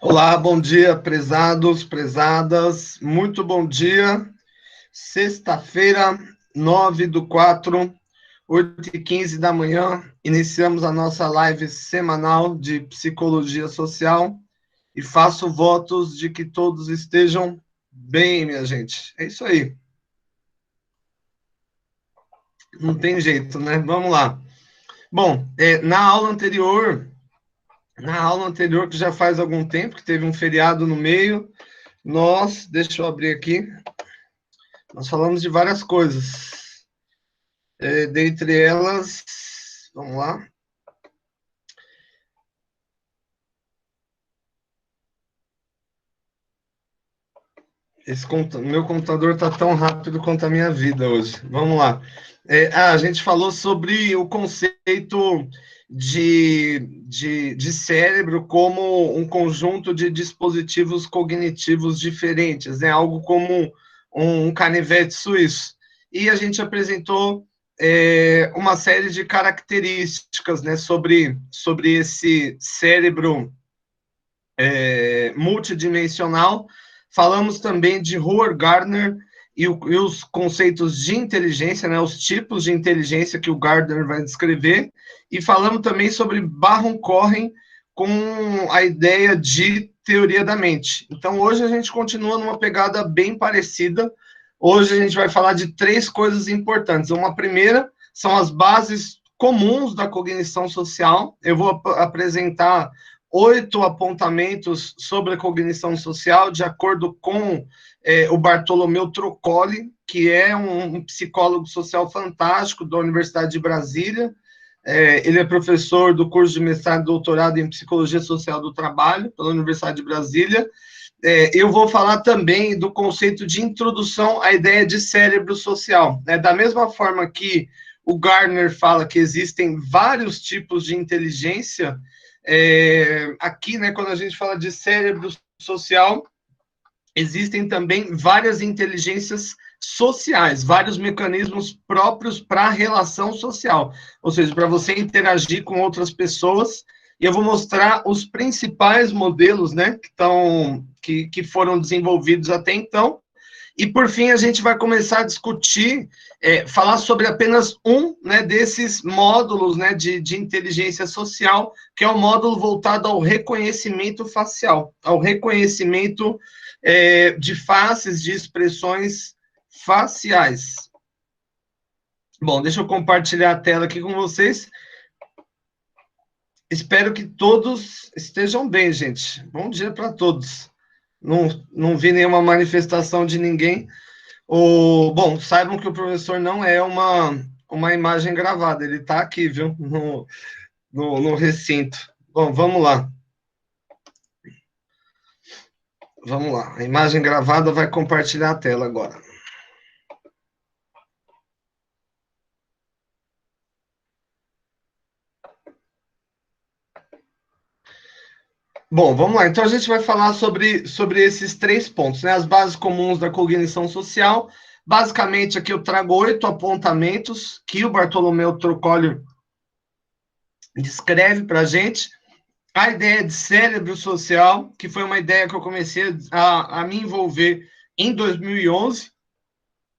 Olá, bom dia, prezados, prezadas, muito bom dia. Sexta-feira, 9/4, 8h15 da manhã, iniciamos a nossa live semanal de psicologia social e faço votos de que todos estejam bem, minha gente. É isso aí. Não tem jeito, né? Vamos lá. Bom, na aula anterior, que já faz algum tempo, que teve um feriado no meio, deixa eu abrir aqui. Nós falamos de várias coisas. Dentre elas, vamos lá. Meu computador está tão rápido quanto a minha vida hoje. Vamos lá. A gente falou sobre o conceito de cérebro como um conjunto de dispositivos cognitivos diferentes, né? Algo como um canivete suíço. E a gente apresentou uma série de características, né, sobre esse cérebro multidimensional. Falamos também de Howard Gardner e os conceitos de inteligência, né, os tipos de inteligência que o Gardner vai descrever, e falamos também sobre Baron Cohen com a ideia de teoria da mente. Então, hoje a gente continua numa pegada bem parecida. Hoje a gente vai falar de 3 coisas importantes. Uma primeira são as bases comuns da cognição social. Eu vou apresentar 8 apontamentos sobre a cognição social, de acordo com o Bartolomeu Trocoli, que é um psicólogo social fantástico da Universidade de Brasília. Ele é professor do curso de mestrado e doutorado em Psicologia Social do Trabalho, pela Universidade de Brasília. Eu vou falar também do conceito de introdução à ideia de cérebro social. Da mesma forma que o Gardner fala que existem vários tipos de inteligência, aqui, né, quando a gente fala de cérebro social, existem também várias inteligências sociais, vários mecanismos próprios para a relação social, ou seja, para você interagir com outras pessoas. E eu vou mostrar os principais modelos, né, que foram desenvolvidos até então. E, por fim, a gente vai começar a discutir, falar sobre apenas um, né, desses módulos, né, de inteligência social, que é o módulo voltado ao reconhecimento facial, ao reconhecimento de faces, de expressões faciais. Bom, deixa eu compartilhar a tela aqui com vocês. Espero que todos estejam bem, gente. Bom dia para todos. Não vi nenhuma manifestação de ninguém. Bom, saibam que o professor não é uma imagem gravada, ele está aqui, viu, no recinto. Bom, vamos lá. Vamos lá, a imagem gravada vai compartilhar a tela agora. Bom, vamos lá. Então, a gente vai falar sobre esses 3 pontos, né? As bases comuns da cognição social. Basicamente, aqui eu trago 8 apontamentos que o Bartolomeu Trocoli descreve para a gente. A ideia de cérebro social, que foi uma ideia que eu comecei a me envolver em 2011,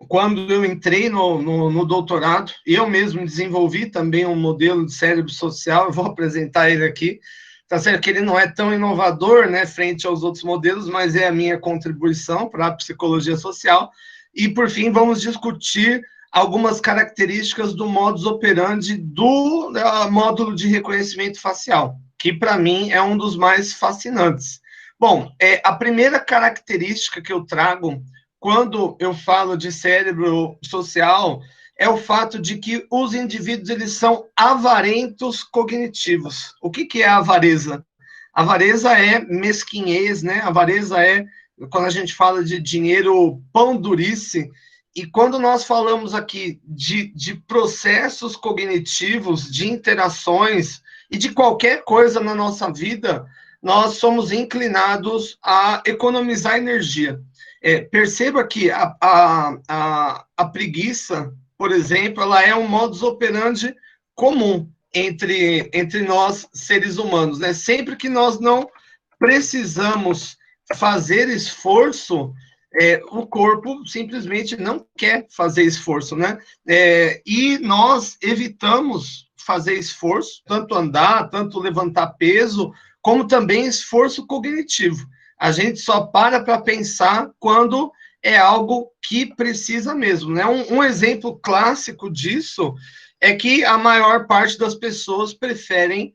quando eu entrei no doutorado. Eu mesmo desenvolvi também um modelo de cérebro social, eu vou apresentar ele aqui. Tá certo que ele não é tão inovador, né, frente aos outros modelos, mas é a minha contribuição para a psicologia social. E, por fim, vamos discutir algumas características do modus operandi do módulo de reconhecimento facial, que, para mim, é um dos mais fascinantes. Bom, a primeira característica que eu trago quando eu falo de cérebro social é o fato de que os indivíduos eles são avarentos cognitivos. O que é a avareza? A avareza é mesquinhez, né? A avareza é quando a gente fala de dinheiro pão durice. E quando nós falamos aqui de processos cognitivos, de interações e de qualquer coisa na nossa vida, nós somos inclinados a economizar energia. Perceba que a preguiça, por exemplo, ela é um modus operandi comum entre nós, seres humanos, né? Sempre que nós não precisamos fazer esforço, o corpo simplesmente não quer fazer esforço, né? E nós evitamos fazer esforço, tanto andar, tanto levantar peso, como também esforço cognitivo. A gente só para pensar quando é algo que precisa mesmo, né? Um exemplo clássico disso é que a maior parte das pessoas preferem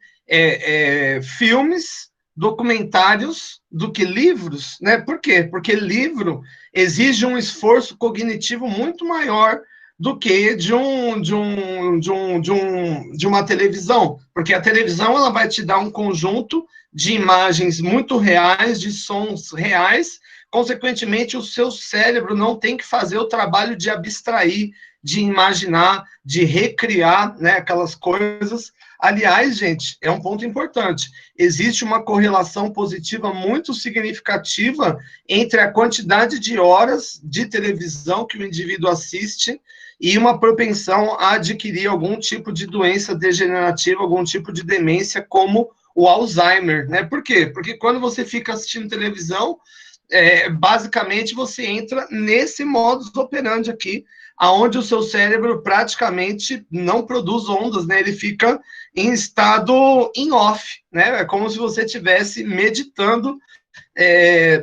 filmes, documentários, do que livros, né? Por quê? Porque livro exige um esforço cognitivo muito maior do que de uma televisão, porque a televisão ela vai te dar um conjunto de imagens muito reais, de sons reais, consequentemente o seu cérebro não tem que fazer o trabalho de abstrair, de imaginar, de recriar, né, aquelas coisas. Aliás, gente, é um ponto importante. Existe uma correlação positiva muito significativa entre a quantidade de horas de televisão que o indivíduo assiste e uma propensão a adquirir algum tipo de doença degenerativa, algum tipo de demência, como o Alzheimer, né? Por quê? Porque quando você fica assistindo televisão, basicamente você entra nesse modus operandi aqui, aonde o seu cérebro praticamente não produz ondas, né? Ele fica em estado em off, né? É como se você estivesse meditando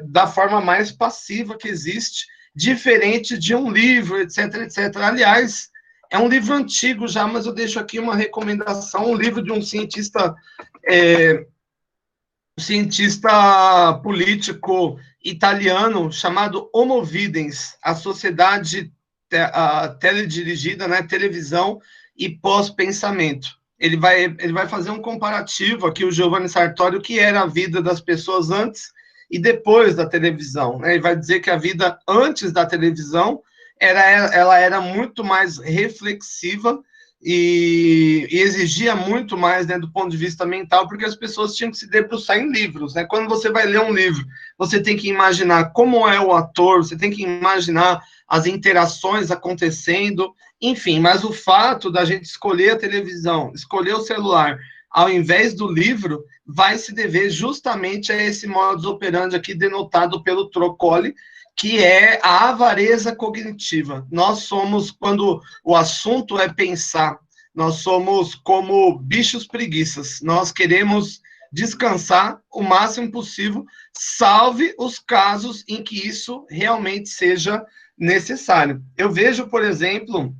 da forma mais passiva que existe, diferente de um livro, etc, etc. Aliás, é um livro antigo já, mas eu deixo aqui uma recomendação, um livro de um cientista político italiano chamado Homo Videns, a sociedade teledirigida, né, televisão e pós-pensamento. Ele vai fazer um comparativo aqui, o Giovanni Sartori, o que era a vida das pessoas antes e depois da televisão, né? Ele vai dizer que a vida antes da televisão ela era muito mais reflexiva e exigia muito mais, né, do ponto de vista mental, porque as pessoas tinham que se debruçar em livros, né? Quando você vai ler um livro, você tem que imaginar como é o ator, você tem que imaginar as interações acontecendo, enfim, mas o fato da gente escolher a televisão, escolher o celular, ao invés do livro, vai se dever justamente a esse modus operandi aqui denotado pelo Troccoli, que é a avareza cognitiva. Nós somos, quando o assunto é pensar, nós somos como bichos preguiças. Nós queremos descansar o máximo possível, salve os casos em que isso realmente seja necessário. Eu vejo, por exemplo,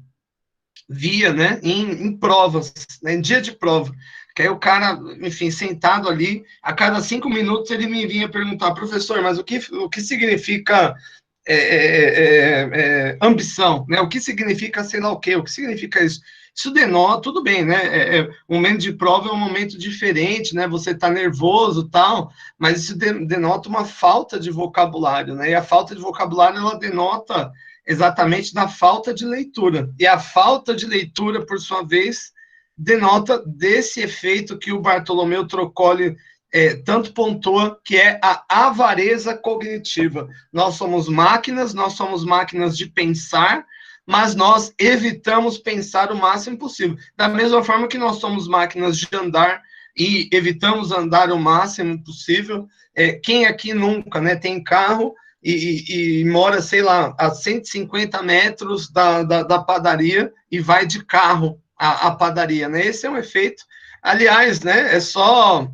né, em provas, né, em dia de prova, que aí o cara, enfim, sentado ali, a cada 5 minutos ele me vinha perguntar, professor, mas o que significa ambição, né? O que significa sei lá o quê? O que significa isso? Isso denota, tudo bem, né? Um momento de prova é um momento diferente, né? Você está nervoso, tal, mas isso denota uma falta de vocabulário, né? E a falta de vocabulário ela denota exatamente da falta de leitura. E a falta de leitura, por sua vez, denota desse efeito que o Bartolomeu Troccoli tanto pontua, que é a avareza cognitiva. Nós somos máquinas de pensar, mas nós evitamos pensar o máximo possível. Da mesma forma que nós somos máquinas de andar e evitamos andar o máximo possível. Quem aqui nunca, né, tem carro e mora, sei lá, a 150 metros da padaria e vai de carro à padaria, né? Esse é um efeito. Aliás, né, é só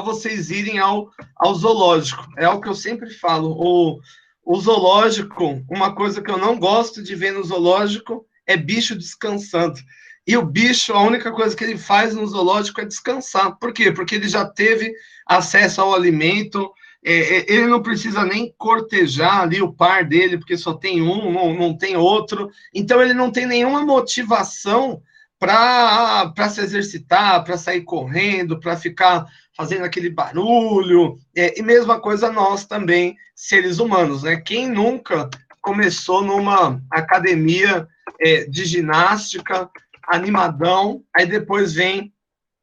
vocês irem ao zoológico. É o que eu sempre falo. O zoológico, uma coisa que eu não gosto de ver no zoológico é bicho descansando. E o bicho, a única coisa que ele faz no zoológico é descansar. Por quê? Porque ele já teve acesso ao alimento, ele não precisa nem cortejar ali o par dele, porque só tem um, não tem outro. Então, ele não tem nenhuma motivação para se exercitar, para sair correndo, para ficar fazendo aquele barulho. E mesma coisa nós também, seres humanos, né? Quem nunca começou numa academia de ginástica, animadão, aí depois vem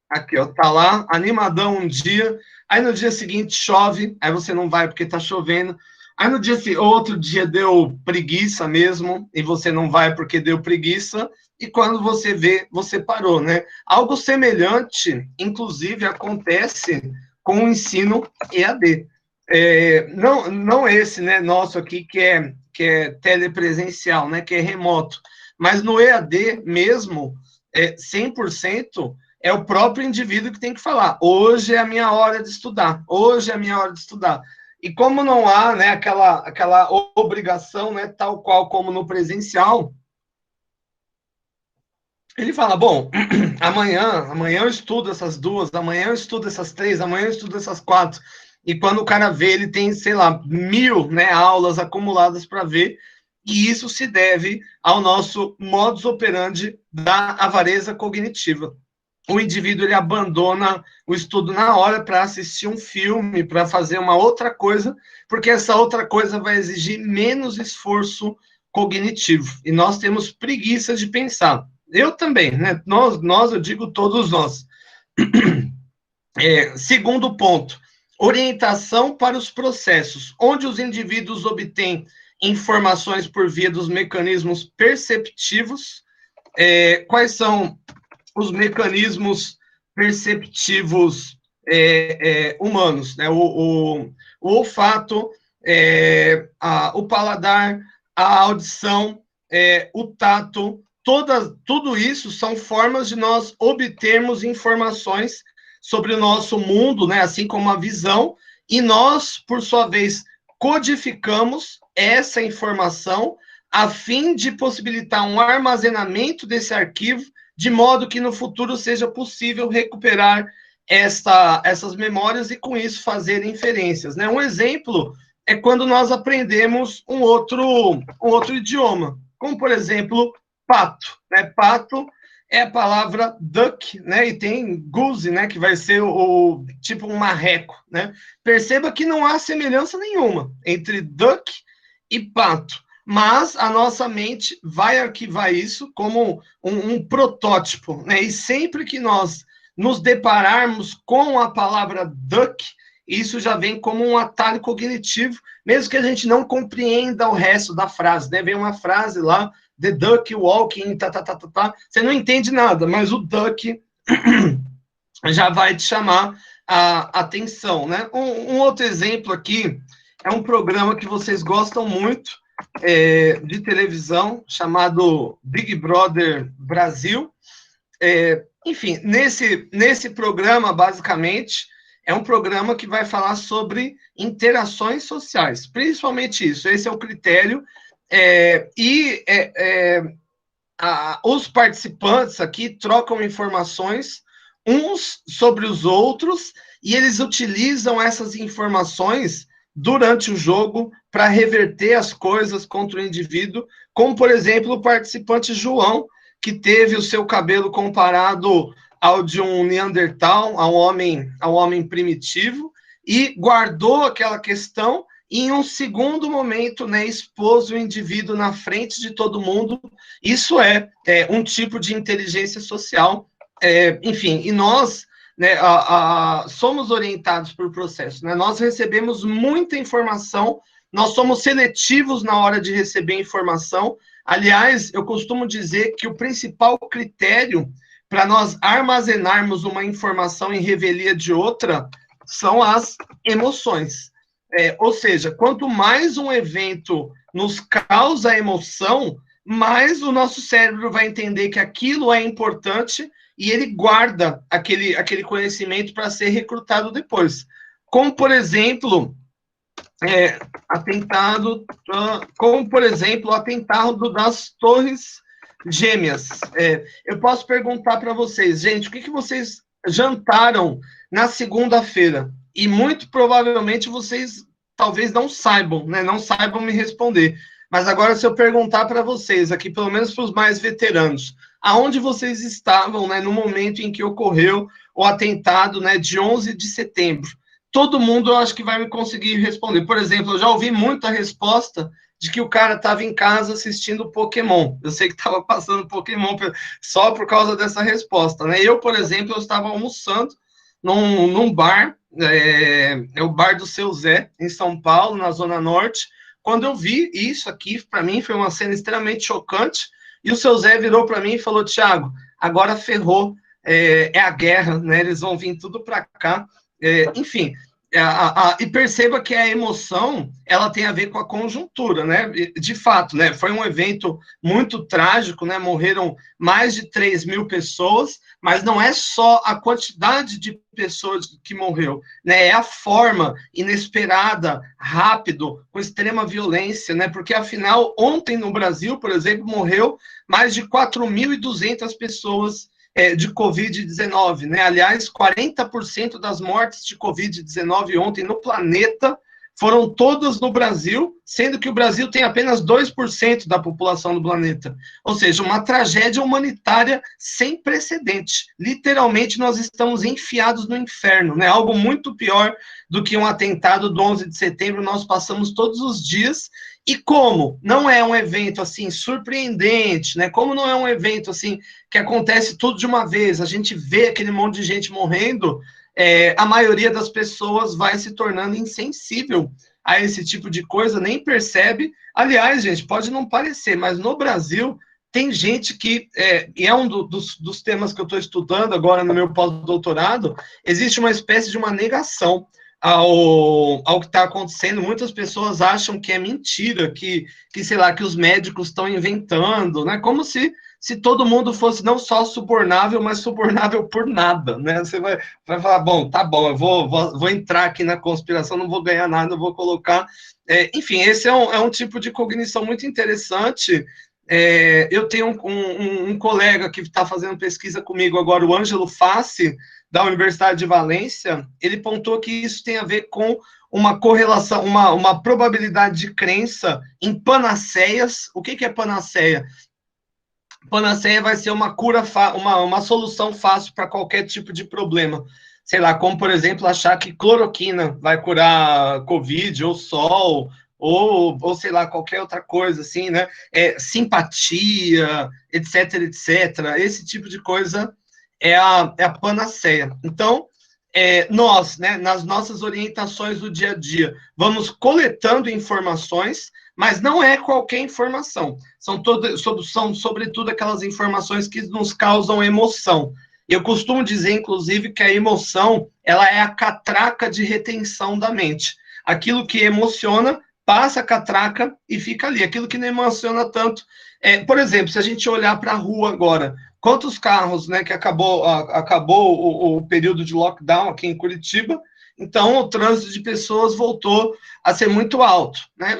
aqui, ó, tá lá, animadão um dia, aí no dia seguinte chove, aí você não vai porque tá chovendo, aí no dia outro dia deu preguiça mesmo, e você não vai porque deu preguiça, e quando você vê, você parou, né? Algo semelhante, inclusive, acontece com o ensino EAD. Não esse, né, nosso aqui, que é telepresencial, né, que é remoto, mas no EAD mesmo, 100%, é o próprio indivíduo que tem que falar, hoje é a minha hora de estudar, hoje é a minha hora de estudar. E como não há, né, aquela obrigação, né, tal qual como no presencial, ele fala, bom, amanhã eu estudo essas duas, amanhã eu estudo essas três, amanhã eu estudo essas quatro. E quando o cara vê, ele tem, sei lá, 1.000, né, aulas acumuladas para ver, e isso se deve ao nosso modus operandi da avareza cognitiva. O indivíduo, ele abandona o estudo na hora para assistir um filme, para fazer uma outra coisa, porque essa outra coisa vai exigir menos esforço cognitivo. E nós temos preguiça de pensar. Eu também, né? Nós, eu digo todos nós. Segundo ponto, orientação para os processos, onde os indivíduos obtêm informações por via dos mecanismos perceptivos. Quais são os mecanismos perceptivos humanos, né? O olfato, o paladar, a audição, o tato, tudo isso são formas de nós obtermos informações sobre o nosso mundo, né? Assim como a visão, e nós, por sua vez, codificamos essa informação a fim de possibilitar um armazenamento desse arquivo, de modo que no futuro seja possível recuperar essas memórias e, com isso, fazer inferências, né? Um exemplo é quando nós aprendemos um outro idioma, como, por exemplo, pato, né? Pato é a palavra duck, né? E tem goose, né? Que vai ser tipo um marreco, né? Perceba que não há semelhança nenhuma entre duck e pato, mas a nossa mente vai arquivar isso como um protótipo, né? E sempre que nós nos depararmos com a palavra duck, isso já vem como um atalho cognitivo, mesmo que a gente não compreenda o resto da frase, né? Vem uma frase lá, the duck walking, você não entende nada, mas o duck já vai te chamar a atenção, né? Um outro exemplo aqui é um programa que vocês gostam muito, de televisão, chamado Big Brother Brasil. Enfim, nesse programa, basicamente, é um programa que vai falar sobre interações sociais, principalmente isso, esse é o critério, os participantes aqui trocam informações uns sobre os outros, e eles utilizam essas informações durante o jogo para reverter as coisas contra o indivíduo, como, por exemplo, o participante João, que teve o seu cabelo comparado ao de um Neandertal, ao homem primitivo, e guardou aquela questão e, em um segundo momento, né, expôs o indivíduo na frente de todo mundo. Isso é um tipo de inteligência social. Enfim, e nós, né, somos orientados por processo, né? Nós recebemos muita informação, nós somos seletivos na hora de receber informação. Aliás, eu costumo dizer que o principal critério para nós armazenarmos uma informação em revelia de outra são as emoções. Ou seja, quanto mais um evento nos causa emoção, mais o nosso cérebro vai entender que aquilo é importante e ele guarda aquele conhecimento para ser recrutado depois. Como, por exemplo, o atentado das Torres Gêmeas. Eu posso perguntar para vocês, gente, o que vocês jantaram na segunda-feira? E muito provavelmente vocês talvez não saibam, né? Não saibam me responder. Mas agora, se eu perguntar para vocês, aqui, pelo menos para os mais veteranos, aonde vocês estavam, né, no momento em que ocorreu o atentado, né, de 11 de setembro? Todo mundo, eu acho que vai me conseguir responder. Por exemplo, eu já ouvi muita resposta de que o cara estava em casa assistindo Pokémon. Eu sei que estava passando Pokémon só por causa dessa resposta, né? Eu, por exemplo, eu estava almoçando num bar, o bar do Seu Zé, em São Paulo, na Zona Norte. Quando eu vi isso aqui, para mim foi uma cena extremamente chocante, e o Seu Zé virou para mim e falou, Thiago, agora ferrou, a guerra, né? Eles vão vir tudo para cá. Enfim, e perceba que a emoção, ela tem a ver com a conjuntura, né? De fato, né? Foi um evento muito trágico, né? Morreram mais de 3.000 pessoas, mas não é só a quantidade de pessoas que morreu, né? É a forma inesperada, rápido, com extrema violência, né? Porque, afinal, ontem no Brasil, por exemplo, morreu mais de 4.200 pessoas de Covid-19, né? Aliás, 40% das mortes de Covid-19 ontem no planeta foram todas no Brasil, sendo que o Brasil tem apenas 2% da população do planeta. Ou seja, uma tragédia humanitária sem precedente. Literalmente, nós estamos enfiados no inferno, né? Algo muito pior do que um atentado do 11 de setembro, nós passamos todos os dias. E como não é um evento assim surpreendente, né? Como não é um evento assim que acontece tudo de uma vez, a gente vê aquele monte de gente morrendo, a maioria das pessoas vai se tornando insensível a esse tipo de coisa, nem percebe. Aliás, gente, pode não parecer, mas no Brasil tem gente que, e é um dos temas que eu estou estudando agora no meu pós-doutorado, existe uma espécie de uma negação ao que está acontecendo. Muitas pessoas acham que é mentira, sei lá, que os médicos estão inventando, né? Como se todo mundo fosse não só subornável, mas subornável por nada, né? Você vai falar, bom, tá bom, eu vou entrar aqui na conspiração, não vou ganhar nada, eu vou colocar... enfim, esse é um tipo de cognição muito interessante. Eu tenho um colega que está fazendo pesquisa comigo agora, o Ângelo Fassi, da Universidade de Valência. Ele pontuou que isso tem a ver com uma correlação, uma probabilidade de crença em panaceias. O que é panaceia? Panaceia vai ser uma cura, uma solução fácil para qualquer tipo de problema. Sei lá, como, por exemplo, achar que cloroquina vai curar Covid, ou sol, ou sei lá, qualquer outra coisa, assim, né? Simpatia, etc, etc. Esse tipo de coisa é a panaceia. Então, nós, né, nas nossas orientações do dia a dia, vamos coletando informações, mas não é qualquer informação. São sobretudo aquelas informações que nos causam emoção. Eu costumo dizer, inclusive, que a emoção, ela é a catraca de retenção da mente. Aquilo que emociona passa a catraca e fica ali. Aquilo que não emociona tanto. Por exemplo, se a gente olhar para a rua agora, quantos carros, né, que acabou o período de lockdown aqui em Curitiba, então o trânsito de pessoas voltou a ser muito alto, né?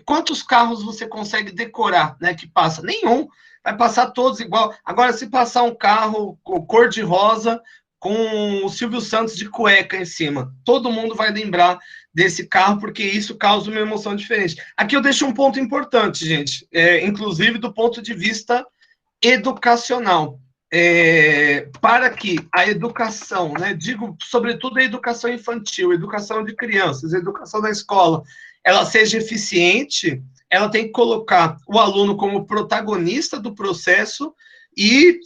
Quantos carros você consegue decorar, né, que passa? Nenhum. Vai passar todos igual. Agora, se passar um carro cor de rosa com o Silvio Santos de cueca em cima, todo mundo vai lembrar desse carro, porque isso causa uma emoção diferente. Aqui eu deixo um ponto importante, gente, inclusive do ponto de vista educacional. Para que a educação, né, digo, sobretudo a educação infantil, a educação de crianças, a educação da escola, ela seja eficiente, ela tem que colocar o aluno como protagonista do processo e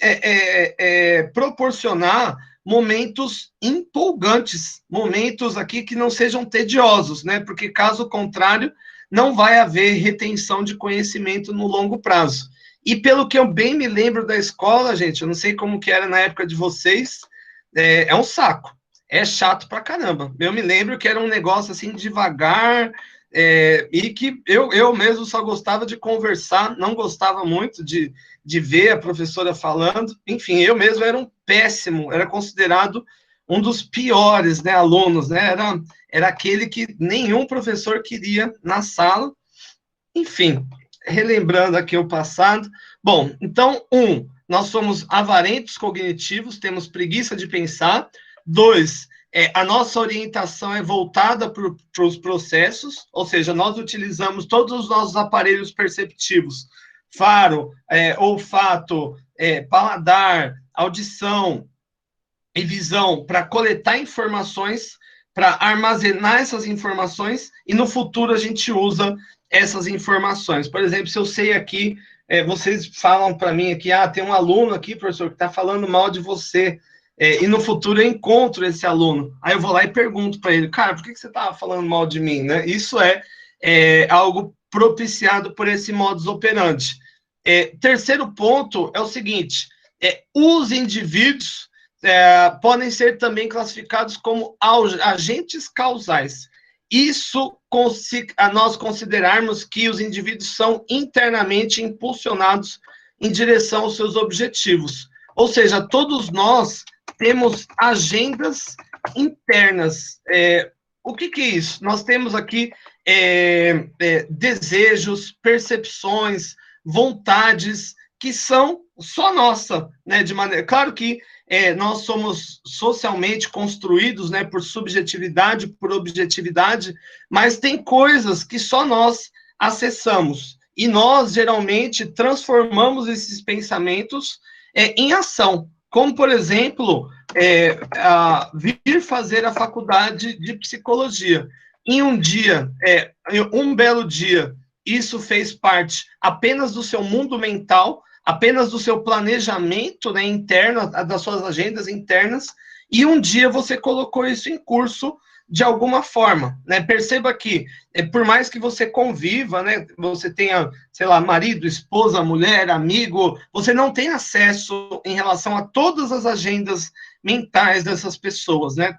proporcionar momentos empolgantes, momentos aqui que não sejam tediosos, né? Porque, caso contrário, não vai haver retenção de conhecimento no longo prazo. E pelo que eu bem me lembro da escola, gente, eu não sei como que era na época de vocês, é um saco. É chato pra caramba. Eu me lembro que era um negócio assim, devagar, e que eu mesmo só gostava de conversar, não gostava muito de ver a professora falando. Enfim, eu mesmo era um péssimo, era considerado um dos piores, né, alunos, né? Era aquele que nenhum professor queria na sala. Enfim, relembrando aqui o passado. Bom, então, nós somos avarentos cognitivos, temos preguiça de pensar. 2, a nossa orientação é voltada para os processos, ou seja, nós utilizamos todos os nossos aparelhos perceptivos, faro, olfato, paladar, audição e visão, para coletar informações, para armazenar essas informações, e no futuro a gente usa essas informações. Por exemplo, se eu sei aqui, vocês falam para mim aqui, tem um aluno aqui, professor, que está falando mal de você, e no futuro eu encontro esse aluno. Aí eu vou lá e pergunto para ele, cara, por que você estava falando mal de mim? Né? Isso é algo propiciado por esse modus operandi. Terceiro ponto é o seguinte, os indivíduos, podem ser também classificados como agentes causais. Isso a nós considerarmos que os indivíduos são internamente impulsionados em direção aos seus objetivos. Ou seja, todos nós temos agendas internas. O que é isso? Nós temos aqui desejos, percepções, vontades que são só nossa, né? Claro que nós somos socialmente construídos, né, por subjetividade, por objetividade, mas tem coisas que só nós acessamos. E nós, geralmente, transformamos esses pensamentos em ação. Como, por exemplo, vir fazer a faculdade de psicologia. Em um dia, um belo dia, isso fez parte apenas do seu mundo mental, apenas do seu planejamento, né, interno, das suas agendas internas, e um dia você colocou isso em curso de alguma forma, né? Perceba que, por mais que você conviva, né, você tenha, sei lá, marido, esposa, mulher, amigo, você não tem acesso em relação a todas as agendas mentais dessas pessoas, né?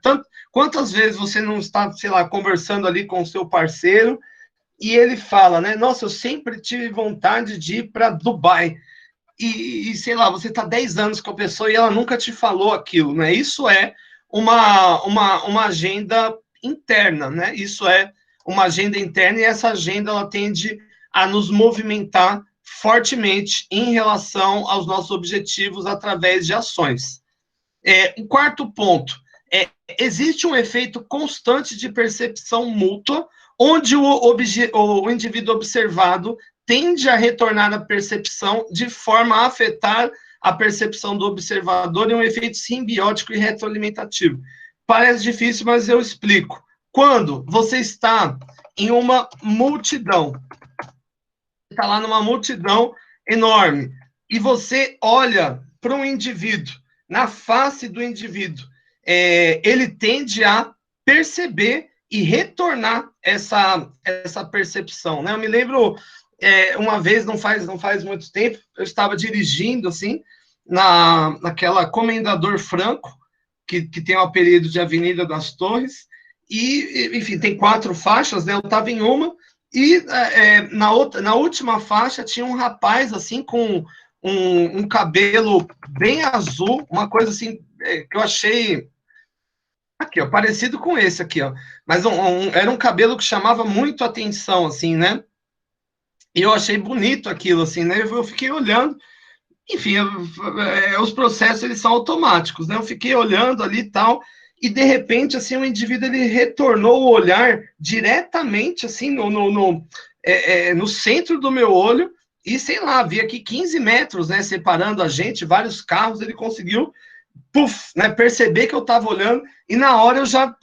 Quantas vezes você não está, sei lá, conversando ali com o seu parceiro e ele fala, né, nossa, eu sempre tive vontade de ir para Dubai. E, sei lá, você está 10 anos com a pessoa e ela nunca te falou aquilo, né? Isso é uma agenda interna, né? Isso é uma agenda interna e essa agenda ela tende a nos movimentar fortemente em relação aos nossos objetivos através de ações. Um quarto ponto, existe um efeito constante de percepção mútua, onde o indivíduo observado tende a retornar a percepção de forma a afetar a percepção do observador em um efeito simbiótico e retroalimentativo. Parece difícil, mas eu explico. Quando você está em uma multidão, está lá numa multidão enorme, e você olha para um indivíduo, na face do indivíduo, ele tende a perceber e retornar essa percepção, né? Eu me lembro, uma vez, não faz muito tempo, eu estava dirigindo, assim, naquela Comendador Franco, que tem o apelido de Avenida das Torres, e, enfim, tem 4 faixas, né? Eu estava em uma, e na última faixa tinha um rapaz, assim, com um cabelo bem azul, uma coisa assim, que eu achei... Aqui, ó, parecido com esse aqui, ó. Mas era um cabelo que chamava muito atenção, assim, né? E eu achei bonito aquilo, assim, né? Eu fiquei olhando, enfim, os processos, eles são automáticos, né? Eu fiquei olhando ali e tal, e de repente, assim, o indivíduo, ele retornou o olhar diretamente, assim, no centro do meu olho, e sei lá, havia aqui 15 metros, né, separando a gente, vários carros, ele conseguiu, né, perceber que eu estava olhando, e na hora eu já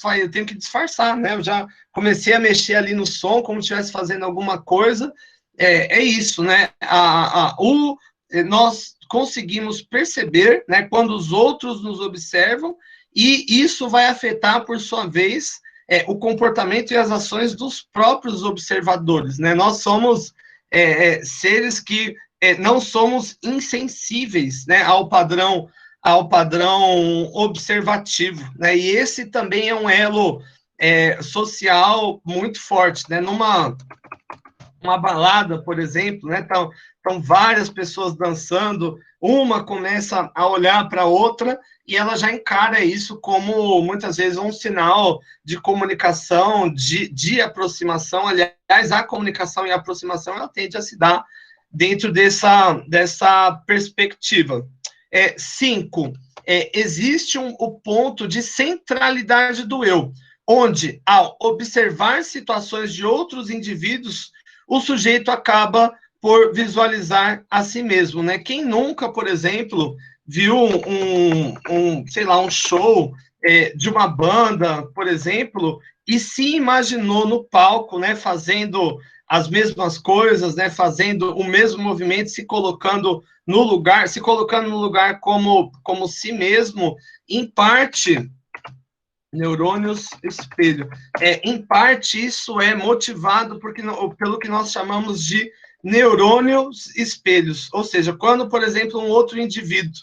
falei, eu tenho que disfarçar, né? Eu já comecei a mexer ali no som, como se estivesse fazendo alguma coisa. É isso, né? Nós conseguimos perceber, né, quando os outros nos observam, e isso vai afetar, por sua vez, o comportamento e as ações dos próprios observadores, né? Nós somos seres que não somos insensíveis, né, ao padrão observativo, né? E esse também é um elo social muito forte, né? Numa balada, por exemplo, né? Estão várias pessoas dançando, uma começa a olhar para a outra e ela já encara isso como, muitas vezes, um sinal de comunicação, de aproximação. Aliás, a comunicação e a aproximação, ela tende a se dar dentro dessa perspectiva. 5, existe o ponto de centralidade do eu, onde, ao observar situações de outros indivíduos, o sujeito acaba por visualizar a si mesmo, né? Quem nunca, por exemplo, viu sei lá, um show de uma banda, por exemplo, e se imaginou no palco, né, fazendo as mesmas coisas, né, fazendo o mesmo movimento, se colocando no lugar como si mesmo, em parte... Neurônios espelho. Em parte, isso é motivado pelo que nós chamamos de neurônios espelhos. Ou seja, quando, por exemplo, um outro indivíduo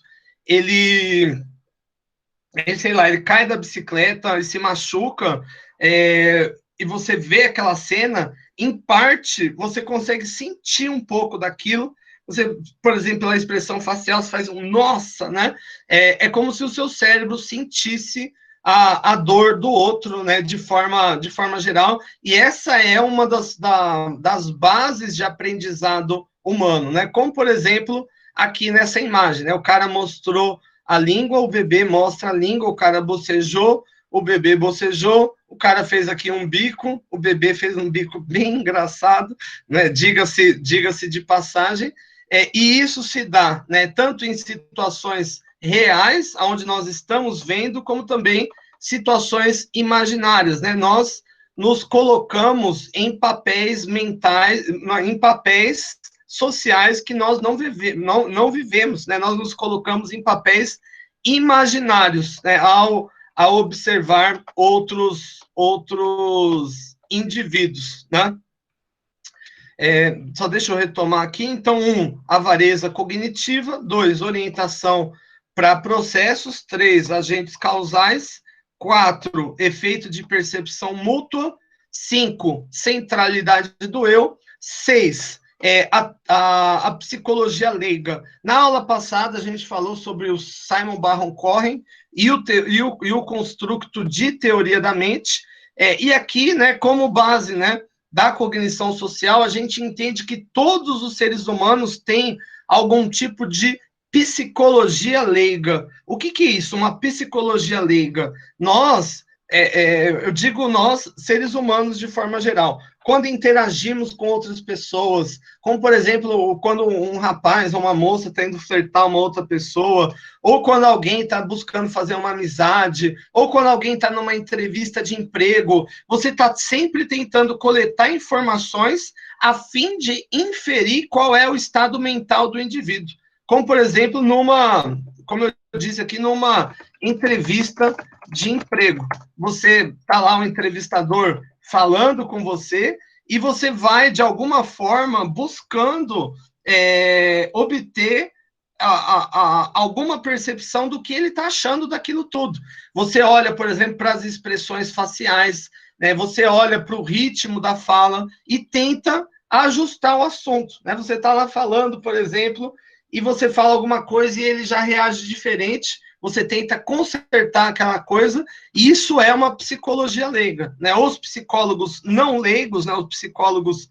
sei lá, ele cai da bicicleta e se machuca, e você vê aquela cena, em parte, você consegue sentir um pouco daquilo. Você, por exemplo, a expressão facial, você faz um nossa, né? É como se o seu cérebro sentisse a dor do outro, né? De forma geral. E essa é uma das bases de aprendizado humano, né? Como, por exemplo, aqui nessa imagem, né? O cara mostrou a língua, o bebê mostra a língua, o cara bocejou, o bebê bocejou, o cara fez aqui um bico, o bebê fez um bico bem engraçado, né? Diga-se de passagem, e isso se dá, né? Tanto em situações reais, onde nós estamos vendo, como também situações imaginárias, né? Nós nos colocamos em papéis mentais, em papéis sociais que nós não vivemos, né? Nós nos colocamos em papéis imaginários, né? Ao observar outros indivíduos, né? Só deixa eu retomar aqui. Então, 1, avareza cognitiva. 2, orientação para processos. 3, agentes causais. 4, efeito de percepção mútua. 5, centralidade do eu. 6, a psicologia leiga. Na aula passada, a gente falou sobre o Simon Baron Cohen e o construto de teoria da mente. E aqui, né, como base, né, da cognição social, a gente entende que todos os seres humanos têm algum tipo de psicologia leiga. O que é isso? Uma psicologia leiga? Nós, eu digo nós, seres humanos de forma geral, quando interagimos com outras pessoas, como, por exemplo, quando um rapaz ou uma moça está indo flertar uma outra pessoa, ou quando alguém está buscando fazer uma amizade, ou quando alguém está numa entrevista de emprego, você está sempre tentando coletar informações a fim de inferir qual é o estado mental do indivíduo. Como, por exemplo, como eu disse aqui, numa entrevista de emprego. Você está lá, um entrevistador falando com você, e você vai, de alguma forma, buscando obter alguma percepção do que ele está achando daquilo tudo. Você olha, por exemplo, para as expressões faciais, né? Você olha para o ritmo da fala e tenta ajustar o assunto, né? Você está lá falando, por exemplo, e você fala alguma coisa e ele já reage diferente, você tenta consertar aquela coisa, e isso é uma psicologia leiga, né? Os psicólogos não leigos, né? Os psicólogos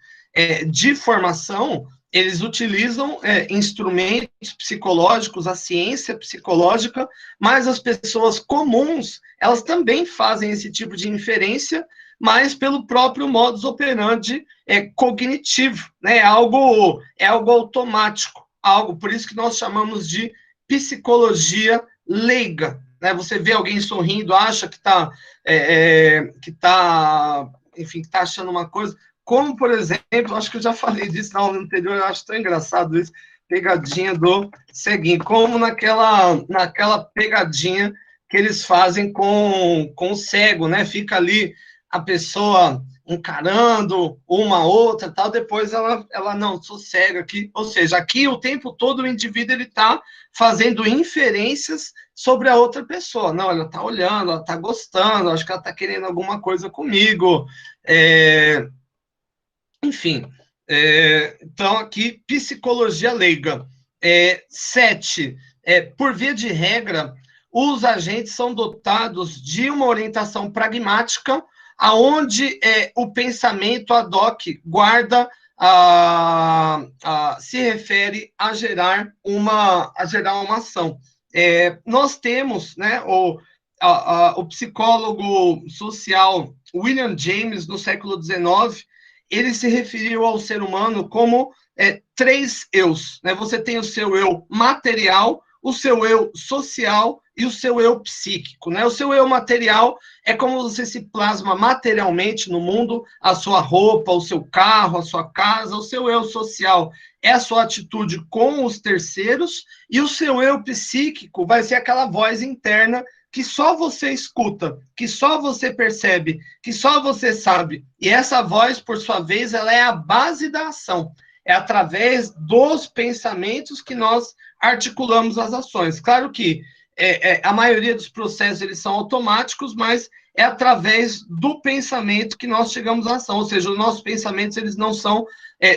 de formação, eles utilizam instrumentos psicológicos, a ciência psicológica, mas as pessoas comuns, elas também fazem esse tipo de inferência, mas pelo próprio modus operandi cognitivo, né? É algo automático, por isso que nós chamamos de psicologia leiga, né? Você vê alguém sorrindo, acha que está enfim, que está achando uma coisa, como, por exemplo, acho que eu já falei disso na aula anterior, eu acho tão engraçado isso, pegadinha do ceguinho, como naquela pegadinha que eles fazem com o cego, né? Fica ali a pessoa encarando uma outra, tal, depois ela não, sou cega aqui, ou seja, aqui o tempo todo o indivíduo ele está fazendo inferências sobre a outra pessoa, não, ela está olhando, ela está gostando, acho que ela está querendo alguma coisa comigo, enfim, então aqui, psicologia leiga. 7, por via de regra, os agentes são dotados de uma orientação pragmática, aonde o pensamento ad hoc guarda, se refere a gerar uma ação. Nós temos, né, o psicólogo social William James, no século XIX, ele se referiu ao ser humano como 3 eus, né? Você tem o seu eu material, o seu eu social e o seu eu psíquico, né? O seu eu material é como você se plasma materialmente no mundo, a sua roupa, o seu carro, a sua casa. O seu eu social é a sua atitude com os terceiros, e o seu eu psíquico vai ser aquela voz interna que só você escuta, que só você percebe, que só você sabe. E essa voz, por sua vez, ela é a base da ação. É através dos pensamentos que nós articulamos as ações. Claro que a maioria dos processos eles são automáticos, mas é através do pensamento que nós chegamos à ação, ou seja, os nossos pensamentos eles não são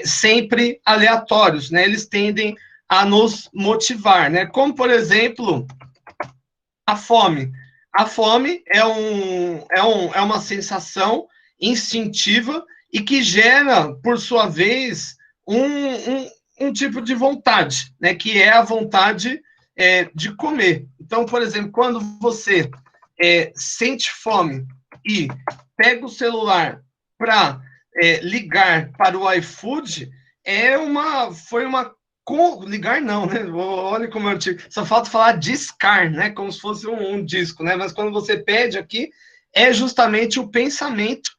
sempre aleatórios, né? Eles tendem a nos motivar, né? Como, por exemplo, a fome. A fome é uma sensação instintiva e que gera, por sua vez, um tipo de vontade, né? Que é a vontade de comer. Então, por exemplo, quando você sente fome e pega o celular para ligar para o iFood, foi uma ligar não, né? Olha como eu te... Só falta falar discar, né? Como se fosse um disco, né? Mas quando você pede aqui, é justamente o pensamento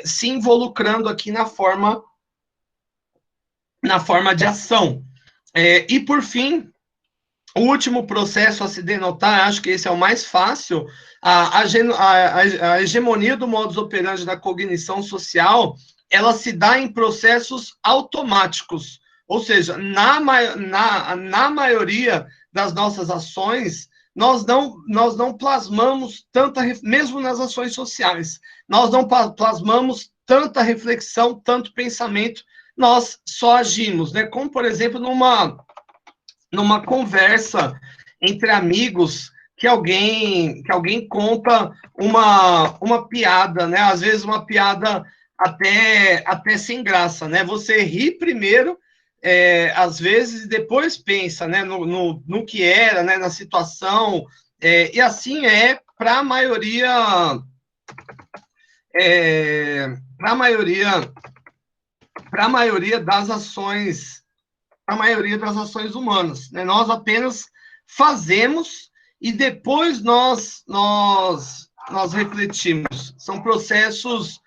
se involucrando aqui na forma de ação. E por fim, o último processo a se denotar, acho que esse é o mais fácil, a hegemonia do modus operandi da cognição social, ela se dá em processos automáticos, ou seja, na maioria das nossas ações, nós não plasmamos tanta, mesmo nas ações sociais, nós não plasmamos tanta reflexão, tanto pensamento, nós só agimos, né? Como, por exemplo, numa conversa entre amigos que alguém conta uma piada, né? Às vezes uma piada até sem graça, né? Você ri primeiro, às vezes, e depois pensa, né? No que era, né? Na situação, e assim para a maioria, para a maioria das ações humanas, né? Nós apenas fazemos e depois nós refletimos. São processos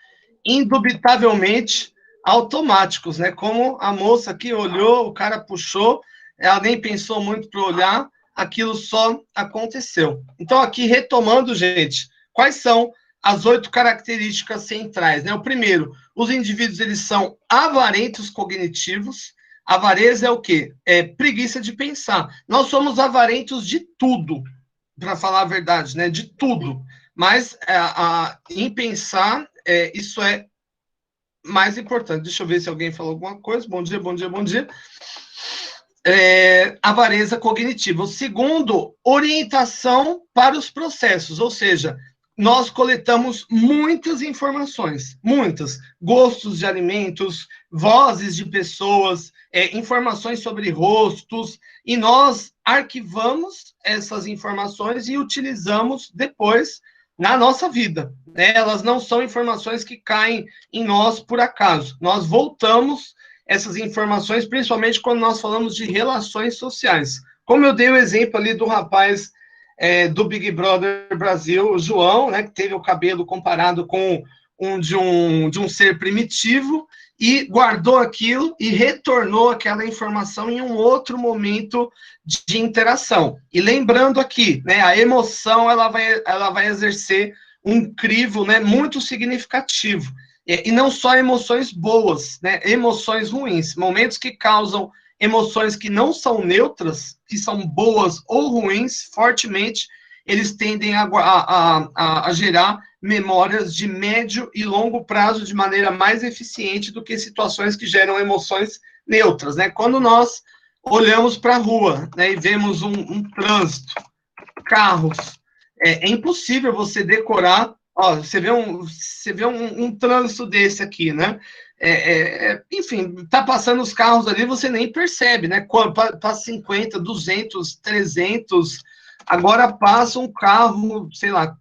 indubitavelmente automáticos, né? Como a moça aqui olhou, o cara puxou, ela nem pensou muito para olhar, aquilo só aconteceu. Então, aqui, retomando, gente, quais são as 8 características centrais, né? O primeiro, os indivíduos, eles são avarentos cognitivos. Avareza é o quê? É preguiça de pensar. Nós somos avarentos de tudo, para falar a verdade, né? De tudo. Mas em pensar, isso é mais importante. Deixa eu ver se alguém falou alguma coisa. Bom dia, bom dia, bom dia. Avareza cognitiva. O segundo, orientação para os processos, ou seja, nós coletamos muitas informações, muitas, gostos de alimentos, vozes de pessoas, informações sobre rostos, e nós arquivamos essas informações e utilizamos depois na nossa vida, né? Elas não são informações que caem em nós por acaso. Nós voltamos essas informações, principalmente quando nós falamos de relações sociais. Como eu dei o exemplo ali do rapaz do Big Brother Brasil, o João, né, que teve o cabelo comparado com de um ser primitivo, e guardou aquilo e retornou aquela informação em um outro momento de interação. E lembrando aqui, né, a emoção ela vai exercer um crivo, né, muito significativo. E não só emoções boas, né, emoções ruins, momentos que causam emoções que não são neutras, que são boas ou ruins, fortemente, eles tendem a gerar memórias de médio e longo prazo de maneira mais eficiente do que situações que geram emoções neutras, né? Quando nós olhamos para a rua, né, e vemos um trânsito, carros, é impossível você decorar. Ó, você vê um trânsito desse aqui, né? Enfim, tá passando os carros ali, você nem percebe, né? Passa 50, 200, 300, agora passa um carro, sei lá,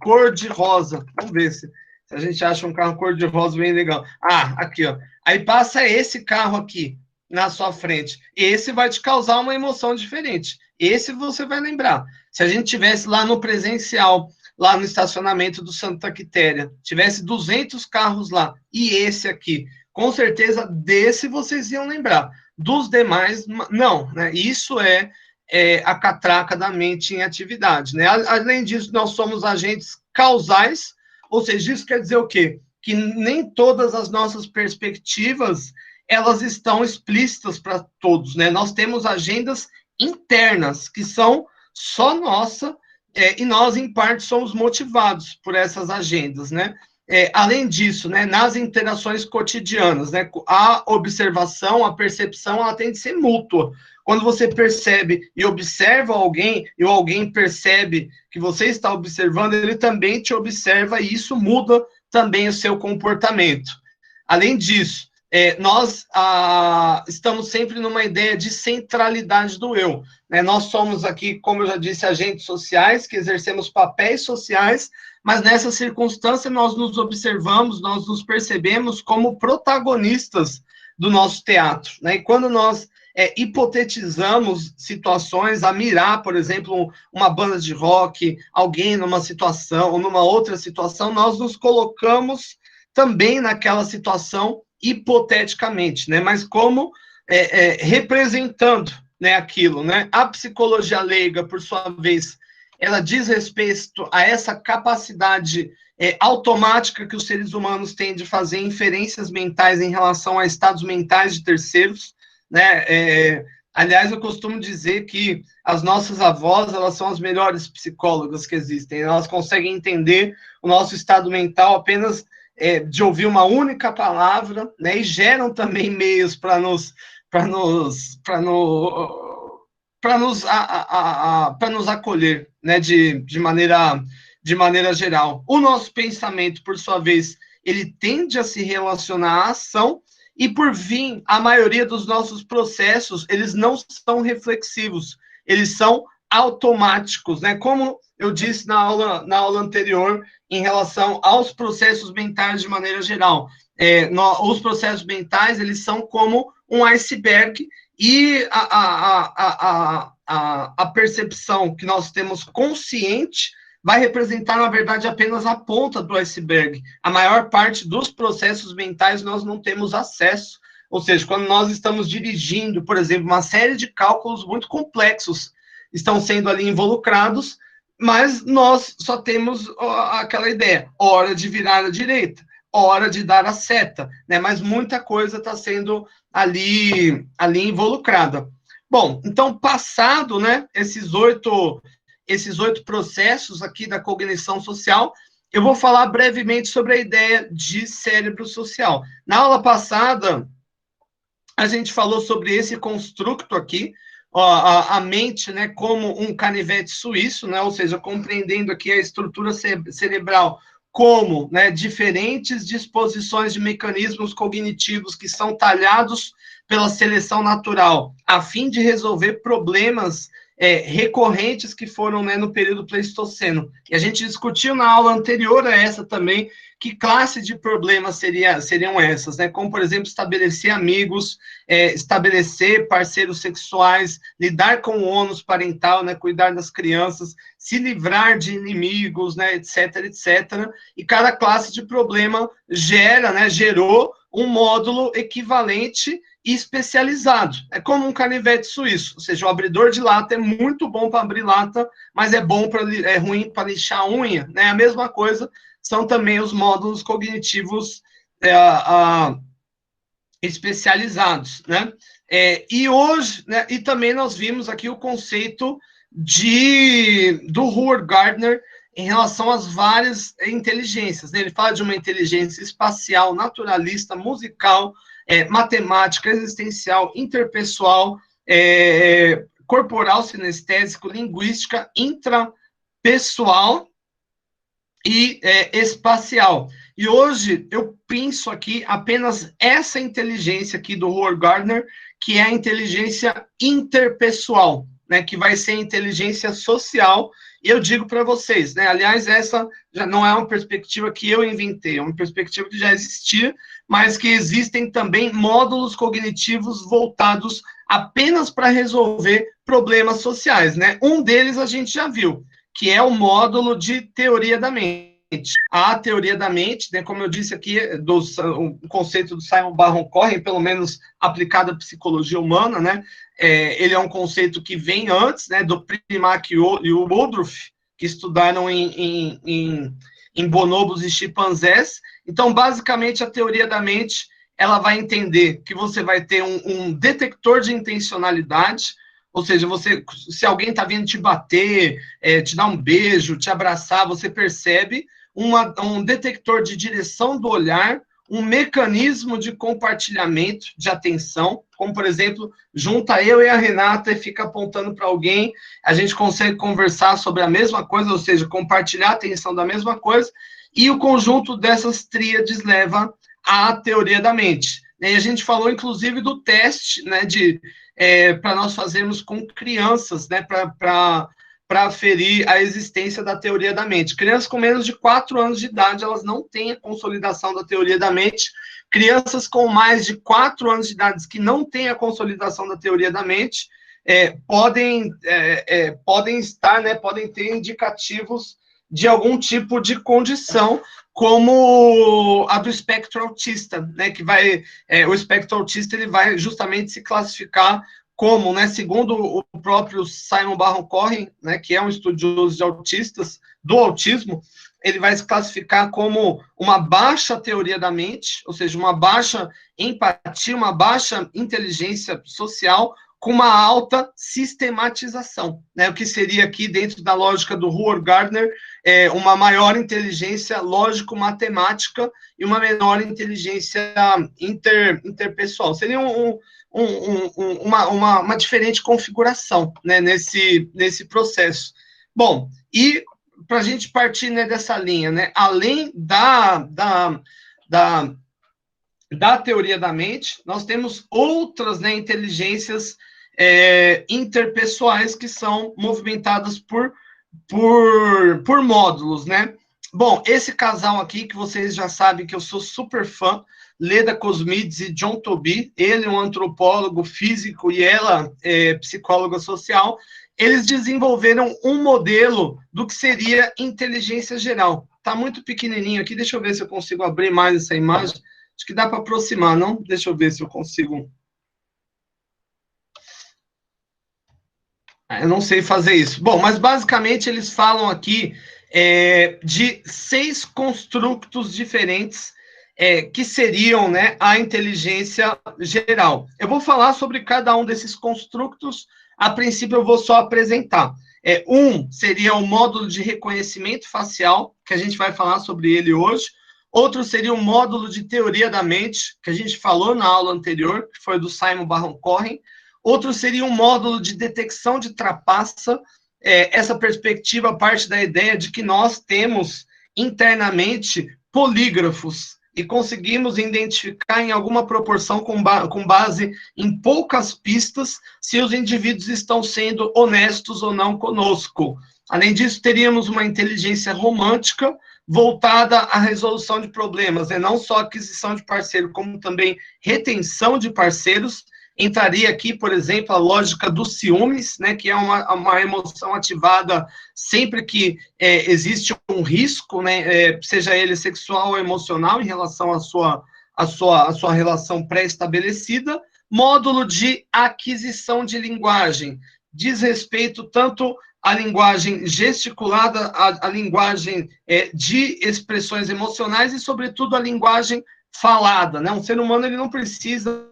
cor de rosa. Vamos ver se a gente acha um carro cor de rosa bem legal. Ah, aqui, ó. Aí passa esse carro aqui na sua frente. Esse vai te causar uma emoção diferente. Esse você vai lembrar. Se a gente tivesse lá no presencial, lá no estacionamento do Santa Quitéria, tivesse 200 carros lá, e esse aqui, com certeza desse vocês iam lembrar. Dos demais, não, né? Isso é a catraca da mente em atividade, né? Além disso, nós somos agentes causais, ou seja, isso quer dizer o quê? Que nem todas as nossas perspectivas, elas estão explícitas para todos, né? Nós temos agendas internas, que são só nossa, e nós, em parte, somos motivados por essas agendas, né? Além disso, né, nas interações cotidianas, né, a observação, a percepção, ela tem de ser mútua. Quando você percebe e observa alguém, e alguém percebe que você está observando, ele também te observa, e isso muda também o seu comportamento. Além disso, nós estamos sempre numa ideia de centralidade do eu, né? Nós somos aqui, como eu já disse, agentes sociais, que exercemos papéis sociais, mas nessa circunstância nós nos observamos, nós nos percebemos como protagonistas do nosso teatro, né? E quando nós hipotetizamos situações, a mirar, por exemplo, uma banda de rock, alguém numa situação, ou numa outra situação, nós nos colocamos também naquela situação hipoteticamente, né? Mas como representando, né, aquilo, né? A psicologia leiga, por sua vez, ela diz respeito a essa capacidade automática que os seres humanos têm de fazer inferências mentais em relação a estados mentais de terceiros, né? Aliás, eu costumo dizer que as nossas avós, elas são as melhores psicólogas que existem. Elas conseguem entender o nosso estado mental apenas de ouvir uma única palavra, né? E geram também meios para nos acolher, né, de maneira geral. O nosso pensamento, por sua vez, ele tende a se relacionar à ação, e por fim, a maioria dos nossos processos, eles não são reflexivos, eles são automáticos, né? Como eu disse na aula anterior, em relação aos processos mentais de maneira geral. Os processos mentais, eles são como um iceberg, e a percepção que nós temos consciente vai representar, na verdade, apenas a ponta do iceberg. A maior parte dos processos mentais nós não temos acesso. Ou seja, quando nós estamos dirigindo, por exemplo, uma série de cálculos muito complexos estão sendo ali involucrados, mas nós só temos aquela ideia, hora de virar à direita, hora de dar a seta, né? Mas muita coisa está sendo ali involucrada. Bom, então, passado, né, esses oito processos aqui da cognição social, eu vou falar brevemente sobre a ideia de cérebro social. Na aula passada, a gente falou sobre esse construto aqui, a mente, né, como um canivete suíço, né, ou seja, compreendendo aqui a estrutura cerebral como, né, diferentes disposições de mecanismos cognitivos que são talhados pela seleção natural, a fim de resolver problemas recorrentes que foram, né, no período Pleistoceno. E a gente discutiu na aula anterior a essa também, que classe de problemas seriam essas, né? Como, por exemplo, estabelecer amigos, estabelecer parceiros sexuais, lidar com o ônus parental, né? Cuidar das crianças, se livrar de inimigos, né? Etc, etc. E cada classe de problema gerou um módulo equivalente e especializado. É como um canivete suíço, ou seja, o abridor de lata é muito bom para abrir lata, mas é ruim para lixar a unha, né? A mesma coisa são também os módulos cognitivos especializados, né? E hoje, né, e também nós vimos aqui o conceito do Howard Gardner em relação às várias inteligências, né? Ele fala de uma inteligência espacial, naturalista, musical, matemática, existencial, interpessoal, corporal, sinestésico, linguística, intrapessoal e espacial. E hoje eu penso aqui apenas essa inteligência aqui do Howard Gardner, que é a inteligência interpessoal, né, que vai ser a inteligência social. E eu digo para vocês, né, aliás, essa já não é uma perspectiva que eu inventei, é uma perspectiva que já existia, mas que existem também módulos cognitivos voltados apenas para resolver problemas sociais, né? Um deles a gente já viu, que é o módulo de teoria da mente. A teoria da mente, né, como eu disse aqui, o conceito do Simon Baron-Cohen, pelo menos aplicado à psicologia humana, né, ele é um conceito que vem antes, né, do Primack e o Woodruff, que estudaram em bonobos e chimpanzés. Então, basicamente, a teoria da mente, ela vai entender que você vai ter um detector de intencionalidade, ou seja, se alguém está vindo te bater, te dar um beijo, te abraçar, você percebe um detector de direção do olhar, um mecanismo de compartilhamento de atenção, como, por exemplo, junta eu e a Renata e fica apontando para alguém, a gente consegue conversar sobre a mesma coisa, ou seja, compartilhar a atenção da mesma coisa, e o conjunto dessas tríades leva à teoria da mente. E a gente falou, inclusive, do teste, né, para nós fazermos com crianças, né, para aferir a existência da teoria da mente. Crianças com menos de 4 anos de idade, elas não têm a consolidação da teoria da mente. Crianças com mais de 4 anos de idade que não têm a consolidação da teoria da mente, podem estar, né, podem ter indicativos de algum tipo de condição, como a do espectro autista, né, que o espectro autista ele vai justamente se classificar como, né, segundo o próprio Simon Baron-Cohen, né, que é um estudioso de autistas, do autismo, ele vai se classificar como uma baixa teoria da mente, ou seja, uma baixa empatia, uma baixa inteligência social, com uma alta sistematização, né? O que seria aqui, dentro da lógica do Howard Gardner, uma maior inteligência lógico-matemática e uma menor inteligência interpessoal. Seria uma diferente configuração, né, nesse processo. Bom, e para a gente partir, né, dessa linha, né, além da teoria da mente, nós temos outras, né, inteligências interpessoais que são movimentadas por módulos, né? Bom, esse casal aqui, que vocês já sabem que eu sou super fã, Leda Cosmides e John Tobey, ele é um antropólogo físico e ela é psicóloga social, eles desenvolveram um modelo do que seria inteligência geral. Tá muito pequenininho aqui, deixa eu ver se eu consigo abrir mais essa imagem. Acho que dá para aproximar, não? Deixa eu ver se eu consigo. Eu não sei fazer isso. Bom, mas basicamente eles falam aqui de 6 construtos diferentes que seriam, né, a inteligência geral. Eu vou falar sobre cada um desses construtos. A princípio, eu vou só apresentar. Um seria o módulo de reconhecimento facial, que a gente vai falar sobre ele hoje. Outro seria o módulo de teoria da mente, que a gente falou na aula anterior, que foi do Simon Baron-Cohen. Outro seria um módulo de detecção de trapaça. Essa perspectiva parte da ideia de que nós temos internamente polígrafos e conseguimos identificar em alguma proporção, com base em poucas pistas, se os indivíduos estão sendo honestos ou não conosco. Além disso, teríamos uma inteligência romântica voltada à resolução de problemas, né? Não só aquisição de parceiro, como também retenção de parceiros. Entraria aqui, por exemplo, a lógica dos ciúmes, né, que é uma emoção ativada sempre que existe um risco, né, seja ele sexual ou emocional, em relação à sua relação pré-estabelecida. Módulo de aquisição de linguagem, diz respeito tanto à linguagem gesticulada, à linguagem de expressões emocionais e, sobretudo, à linguagem falada, né? Um ser humano ele não precisa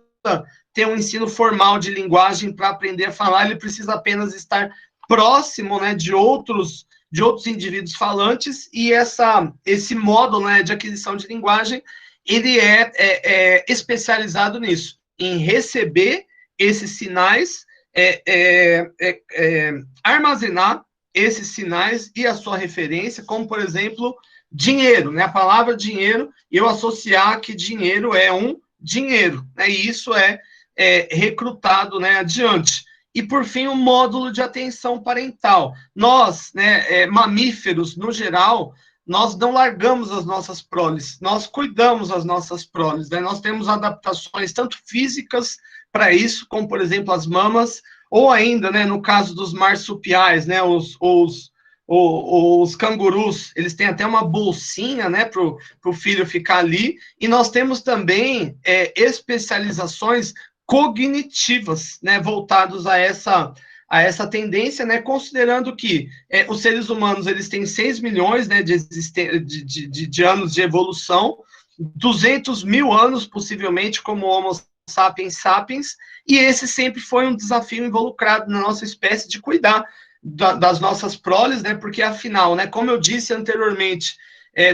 ter um ensino formal de linguagem para aprender a falar, ele precisa apenas estar próximo, né, de outros indivíduos falantes, e esse módulo, né, de aquisição de linguagem, ele é especializado nisso, em receber esses sinais, armazenar esses sinais e a sua referência, como, por exemplo, dinheiro, né, a palavra dinheiro, eu associar que dinheiro é um dinheiro, né, e isso é recrutado, né, adiante. E, por fim, o módulo de atenção parental. Nós, né, mamíferos, no geral, nós não largamos as nossas proles, nós cuidamos das nossas proles, né? Nós temos adaptações tanto físicas para isso, como, por exemplo, as mamas, ou ainda, né, no caso dos marsupiais, né, os cangurus, eles têm até uma bolsinha, né, para o filho ficar ali, e nós temos também especializações cognitivas, né, voltados a essa tendência, né, considerando que os seres humanos eles têm 6 milhões, né, de anos de evolução, 200 mil anos, possivelmente, como Homo sapiens sapiens, e esse sempre foi um desafio involucrado na nossa espécie de cuidar das nossas proles, né, porque afinal, né, como eu disse anteriormente,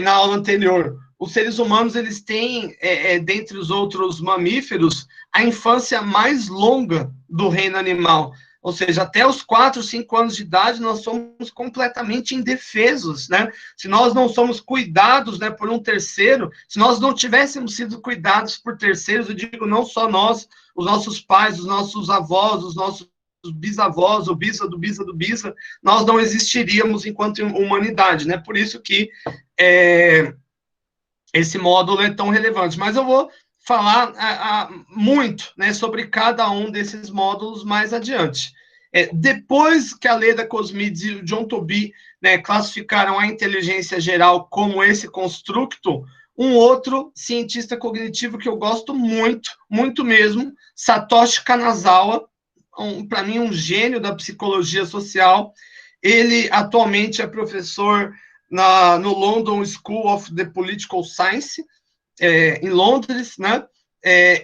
na aula anterior, os seres humanos, eles têm, dentre os outros mamíferos, a infância mais longa do reino animal. Ou seja, até os 4, 5 anos de idade, nós somos completamente indefesos, né? Se nós não somos cuidados, né, por um terceiro, se nós não tivéssemos sido cuidados por terceiros, eu digo não só nós, os nossos pais, os nossos avós, os nossos bisavós, o bisa do bisa do bisa, nós não existiríamos enquanto humanidade, né? Por isso que esse módulo é tão relevante. Mas eu vou falar muito, né, sobre cada um desses módulos mais adiante. Depois que a Leda Cosmides e o John Tobey, né, classificaram a inteligência geral como esse construto, um outro cientista cognitivo que eu gosto muito, muito mesmo, Satoshi Kanazawa, para mim um gênio da psicologia social. Ele atualmente é professor no London School of the Political Science, em Londres, né?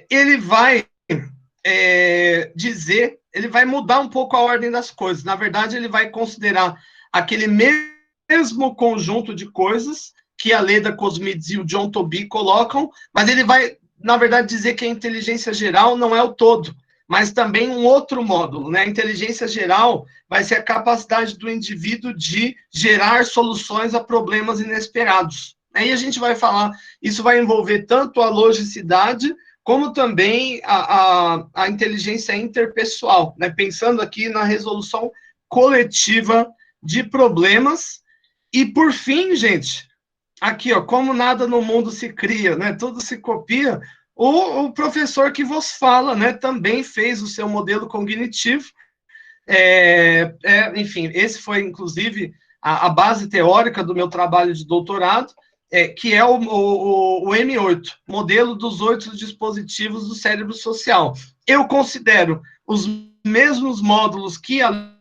Ele vai dizer, ele vai mudar um pouco a ordem das coisas. Na verdade, ele vai considerar aquele mesmo conjunto de coisas que a Leda Cosmides e o John Tobey colocam, mas ele vai, na verdade, dizer que a inteligência geral não é o todo, mas também um outro módulo, né? A inteligência geral vai ser a capacidade do indivíduo de gerar soluções a problemas inesperados. Aí a gente vai falar, isso vai envolver tanto a logicidade, como também a inteligência interpessoal, né? Pensando aqui na resolução coletiva de problemas. E, por fim, gente, aqui, ó, como nada no mundo se cria, né? Tudo se copia. O professor que vos fala, né, também fez o seu modelo cognitivo. Enfim, esse foi, inclusive, a base teórica do meu trabalho de doutorado, que é o M8, modelo dos 8 dispositivos do cérebro social. Eu considero os mesmos módulos que a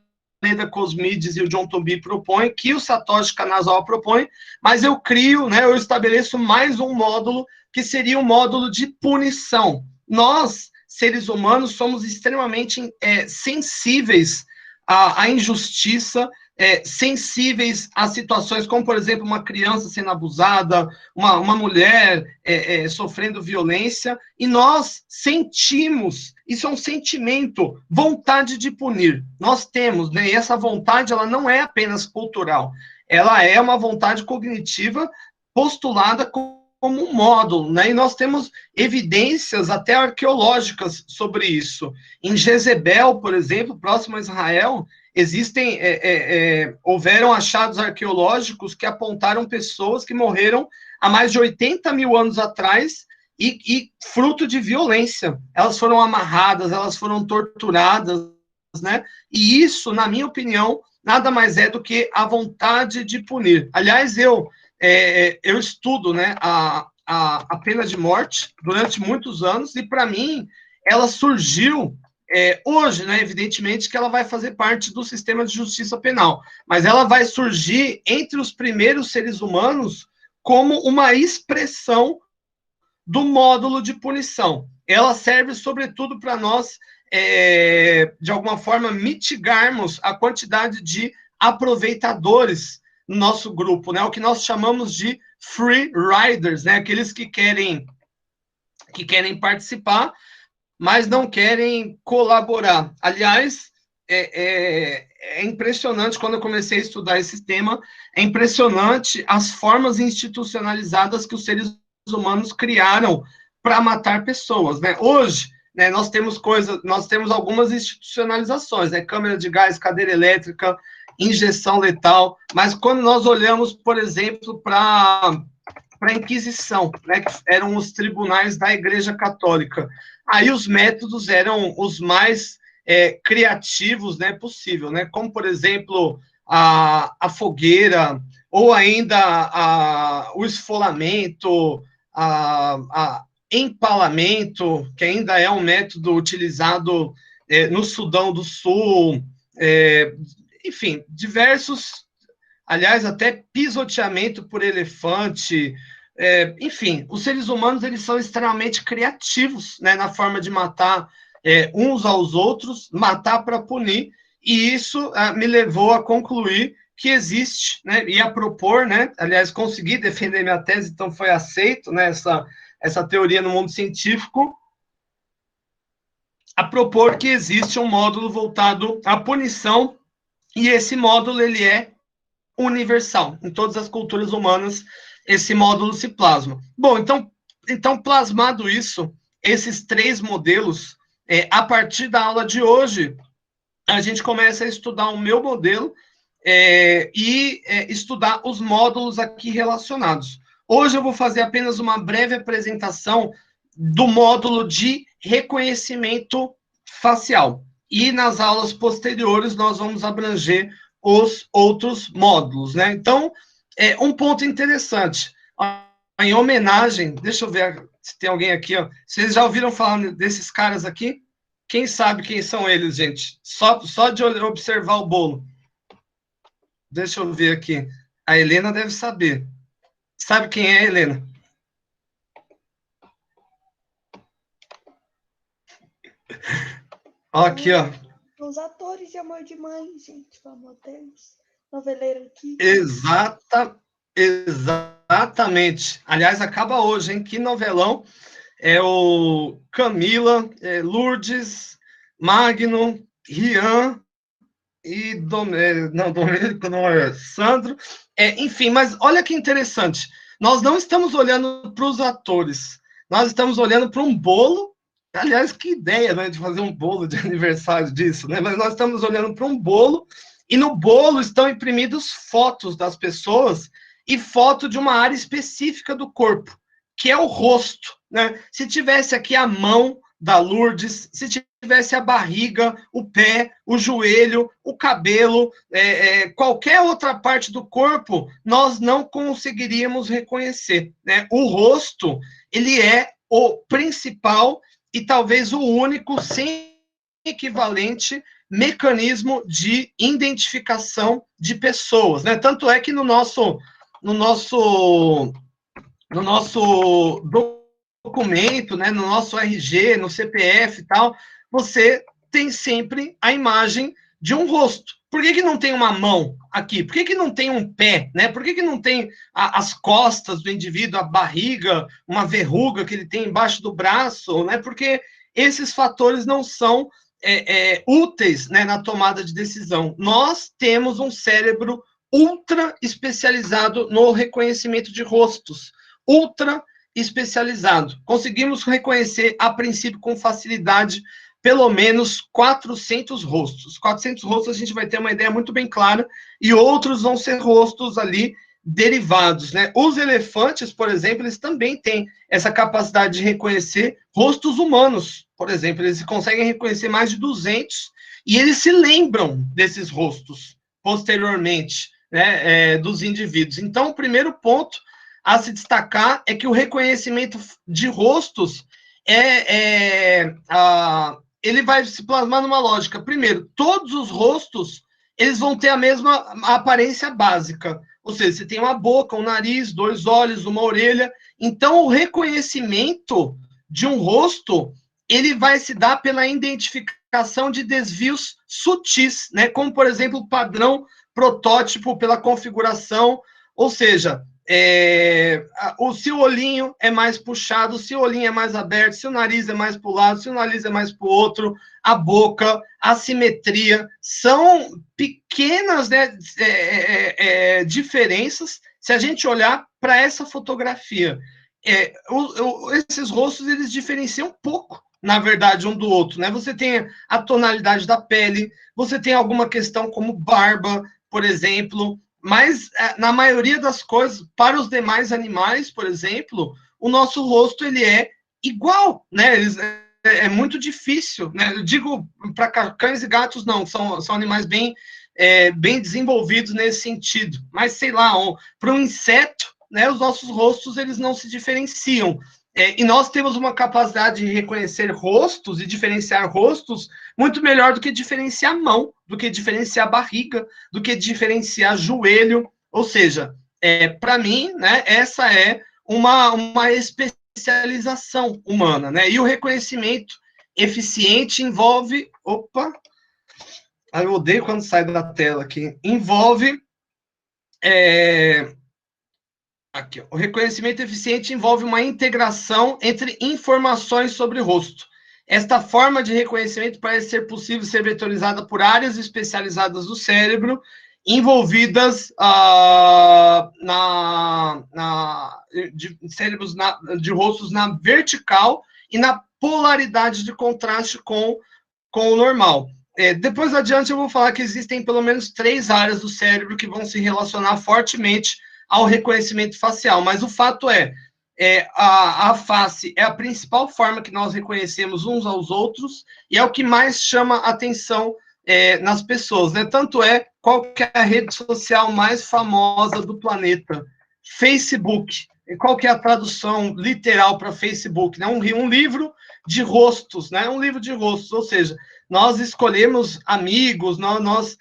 Leda Cosmides e o John Tobey propõem, que o Satoshi Kanazawa propõe, mas eu crio, né, eu estabeleço mais um módulo, que seria um módulo de punição. Nós, seres humanos, somos extremamente sensíveis à injustiça, sensíveis a situações como, por exemplo, uma criança sendo abusada, uma mulher sofrendo violência, e nós sentimos, isso é um sentimento, vontade de punir. Nós temos, né, e essa vontade, ela não é apenas cultural, ela é uma vontade cognitiva postulada como um módulo, né? E nós temos evidências até arqueológicas sobre isso. Em Jezebel, por exemplo, próximo a Israel, houveram achados arqueológicos que apontaram pessoas que morreram há mais de 80 mil anos atrás e fruto de violência. Elas foram amarradas, elas foram torturadas, né? E isso, na minha opinião, nada mais é do que a vontade de punir. Aliás, eu estudo, né, a pena de morte durante muitos anos, e para mim ela surgiu hoje, né, evidentemente que ela vai fazer parte do sistema de justiça penal, mas ela vai surgir entre os primeiros seres humanos como uma expressão do módulo de punição. Ela serve, sobretudo, para nós, de alguma forma, mitigarmos a quantidade de aproveitadores no nosso grupo, né? O que nós chamamos de free riders, né? Aqueles que querem participar, mas não querem colaborar. Aliás, é impressionante, quando eu comecei a estudar esse tema, é impressionante as formas institucionalizadas que os seres humanos criaram para matar pessoas, né? Hoje, né, nós temos algumas institucionalizações, né? Câmara de gás, cadeira elétrica, injeção letal, mas quando nós olhamos, por exemplo, para a Inquisição, né, que eram os tribunais da Igreja Católica, aí os métodos eram os mais criativos, né, possível, né? Como, por exemplo, a fogueira, ou ainda o esfolamento, empalamento, que ainda é um método utilizado no Sudão do Sul, enfim, diversos, aliás, até pisoteamento por elefante, enfim, os seres humanos, eles são extremamente criativos, né, na forma de matar uns aos outros, matar para punir, e isso me levou a concluir que existe, né, e a propor, né, aliás, consegui defender minha tese, então foi aceito, né, essa teoria no mundo científico, a propor que existe um módulo voltado à punição, e esse módulo, ele é universal. Em todas as culturas humanas, esse módulo se plasma. Bom, então plasmado isso, esses 3 modelos, a partir da aula de hoje, a gente começa a estudar o meu modelo e estudar os módulos aqui relacionados. Hoje eu vou fazer apenas uma breve apresentação do módulo de reconhecimento facial. E nas aulas posteriores nós vamos abranger os outros módulos, né? Então, um ponto interessante, em homenagem, deixa eu ver se tem alguém aqui, ó. Vocês já ouviram falar desses caras aqui? Quem sabe quem são eles, gente? Só de observar o bolo. Deixa eu ver aqui. A Helena deve saber. Sabe quem é a Helena? Ó, aqui, ó. Os atores de Amor de Mãe, gente, pelo amor de Deus. Noveleiro aqui. Exatamente. Aliás, acaba hoje, hein? Que novelão. É o Camila, Lourdes, Magno, Rian e Domênico não é Sandro. Enfim, mas olha que interessante. Nós não estamos olhando para os atores, nós estamos olhando para um bolo. Aliás, que ideia, né, de fazer um bolo de aniversário disso, né? Mas nós estamos olhando para um bolo e no bolo estão imprimidas fotos das pessoas e foto de uma área específica do corpo, que é o rosto, né? Se tivesse aqui a mão da Lourdes, se tivesse a barriga, o pé, o joelho, o cabelo, qualquer outra parte do corpo, nós não conseguiríamos reconhecer, né? O rosto, ele é o principal e talvez o único, sem equivalente, mecanismo de identificação de pessoas, né? Tanto é que no nosso documento, né, no nosso RG, no CPF e tal, você tem sempre a imagem de um rosto. Por que não tem uma mão aqui? Por que não tem um pé? Né? Por que não tem as costas do indivíduo, a barriga, uma verruga que ele tem embaixo do braço? Né? Porque esses fatores não são úteis, né, na tomada de decisão. Nós temos um cérebro ultra especializado no reconhecimento de rostos, ultra especializado. Conseguimos reconhecer, a princípio, com facilidade, pelo menos 400 rostos. 400 rostos a gente vai ter uma ideia muito bem clara, e outros vão ser rostos ali derivados, né? Os elefantes, por exemplo, eles também têm essa capacidade de reconhecer rostos humanos, por exemplo, eles conseguem reconhecer mais de 200, e eles se lembram desses rostos posteriormente, né, dos indivíduos. Então, o primeiro ponto a se destacar é que o reconhecimento de rostos ele vai se plasmar numa lógica. Primeiro, todos os rostos eles vão ter a mesma aparência básica, ou seja, você tem uma boca, um nariz, 2 olhos, uma orelha. Então, o reconhecimento de um rosto ele vai se dar pela identificação de desvios sutis, né? Como, por exemplo, o padrão protótipo pela configuração, ou seja, se o olhinho é mais puxado, se o olhinho é mais aberto, se o nariz é mais para o lado, se o nariz é mais para o outro, a boca, a simetria, são pequenas, né, diferenças se a gente olhar para essa fotografia. Esses rostos, eles diferenciam pouco, na verdade, um do outro, né? Você tem a tonalidade da pele, você tem alguma questão como barba, por exemplo, mas na maioria das coisas, para os demais animais, por exemplo, o nosso rosto ele é igual, né? É muito difícil, né? Eu digo para cães e gatos não, são animais bem desenvolvidos nesse sentido. Mas sei lá, para um inseto, né? Os nossos rostos eles não se diferenciam. E nós temos uma capacidade de reconhecer rostos e diferenciar rostos muito melhor do que diferenciar mão, do que diferenciar barriga, do que diferenciar joelho. Ou seja, para mim, né, essa é uma especialização humana, né? E o reconhecimento, eficiente envolve... Opa! Eu odeio quando sai da tela aqui. Envolve... Aqui, ó. O reconhecimento eficiente envolve uma integração entre informações sobre o rosto. Esta forma de reconhecimento parece ser possível ser vetorizada por áreas especializadas do cérebro envolvidas de cérebros de rostos na vertical e na polaridade de contraste com o normal. Depois adiante eu vou falar que existem pelo menos 3 áreas do cérebro que vão se relacionar fortemente ao reconhecimento facial, mas o fato a face é a principal forma que nós reconhecemos uns aos outros e é o que mais chama atenção nas pessoas, né? Tanto qual que é a rede social mais famosa do planeta? Facebook. E qual que é a tradução literal para Facebook? Né? Um livro de rostos, né? Um livro de rostos, ou seja, nós escolhemos amigos, nós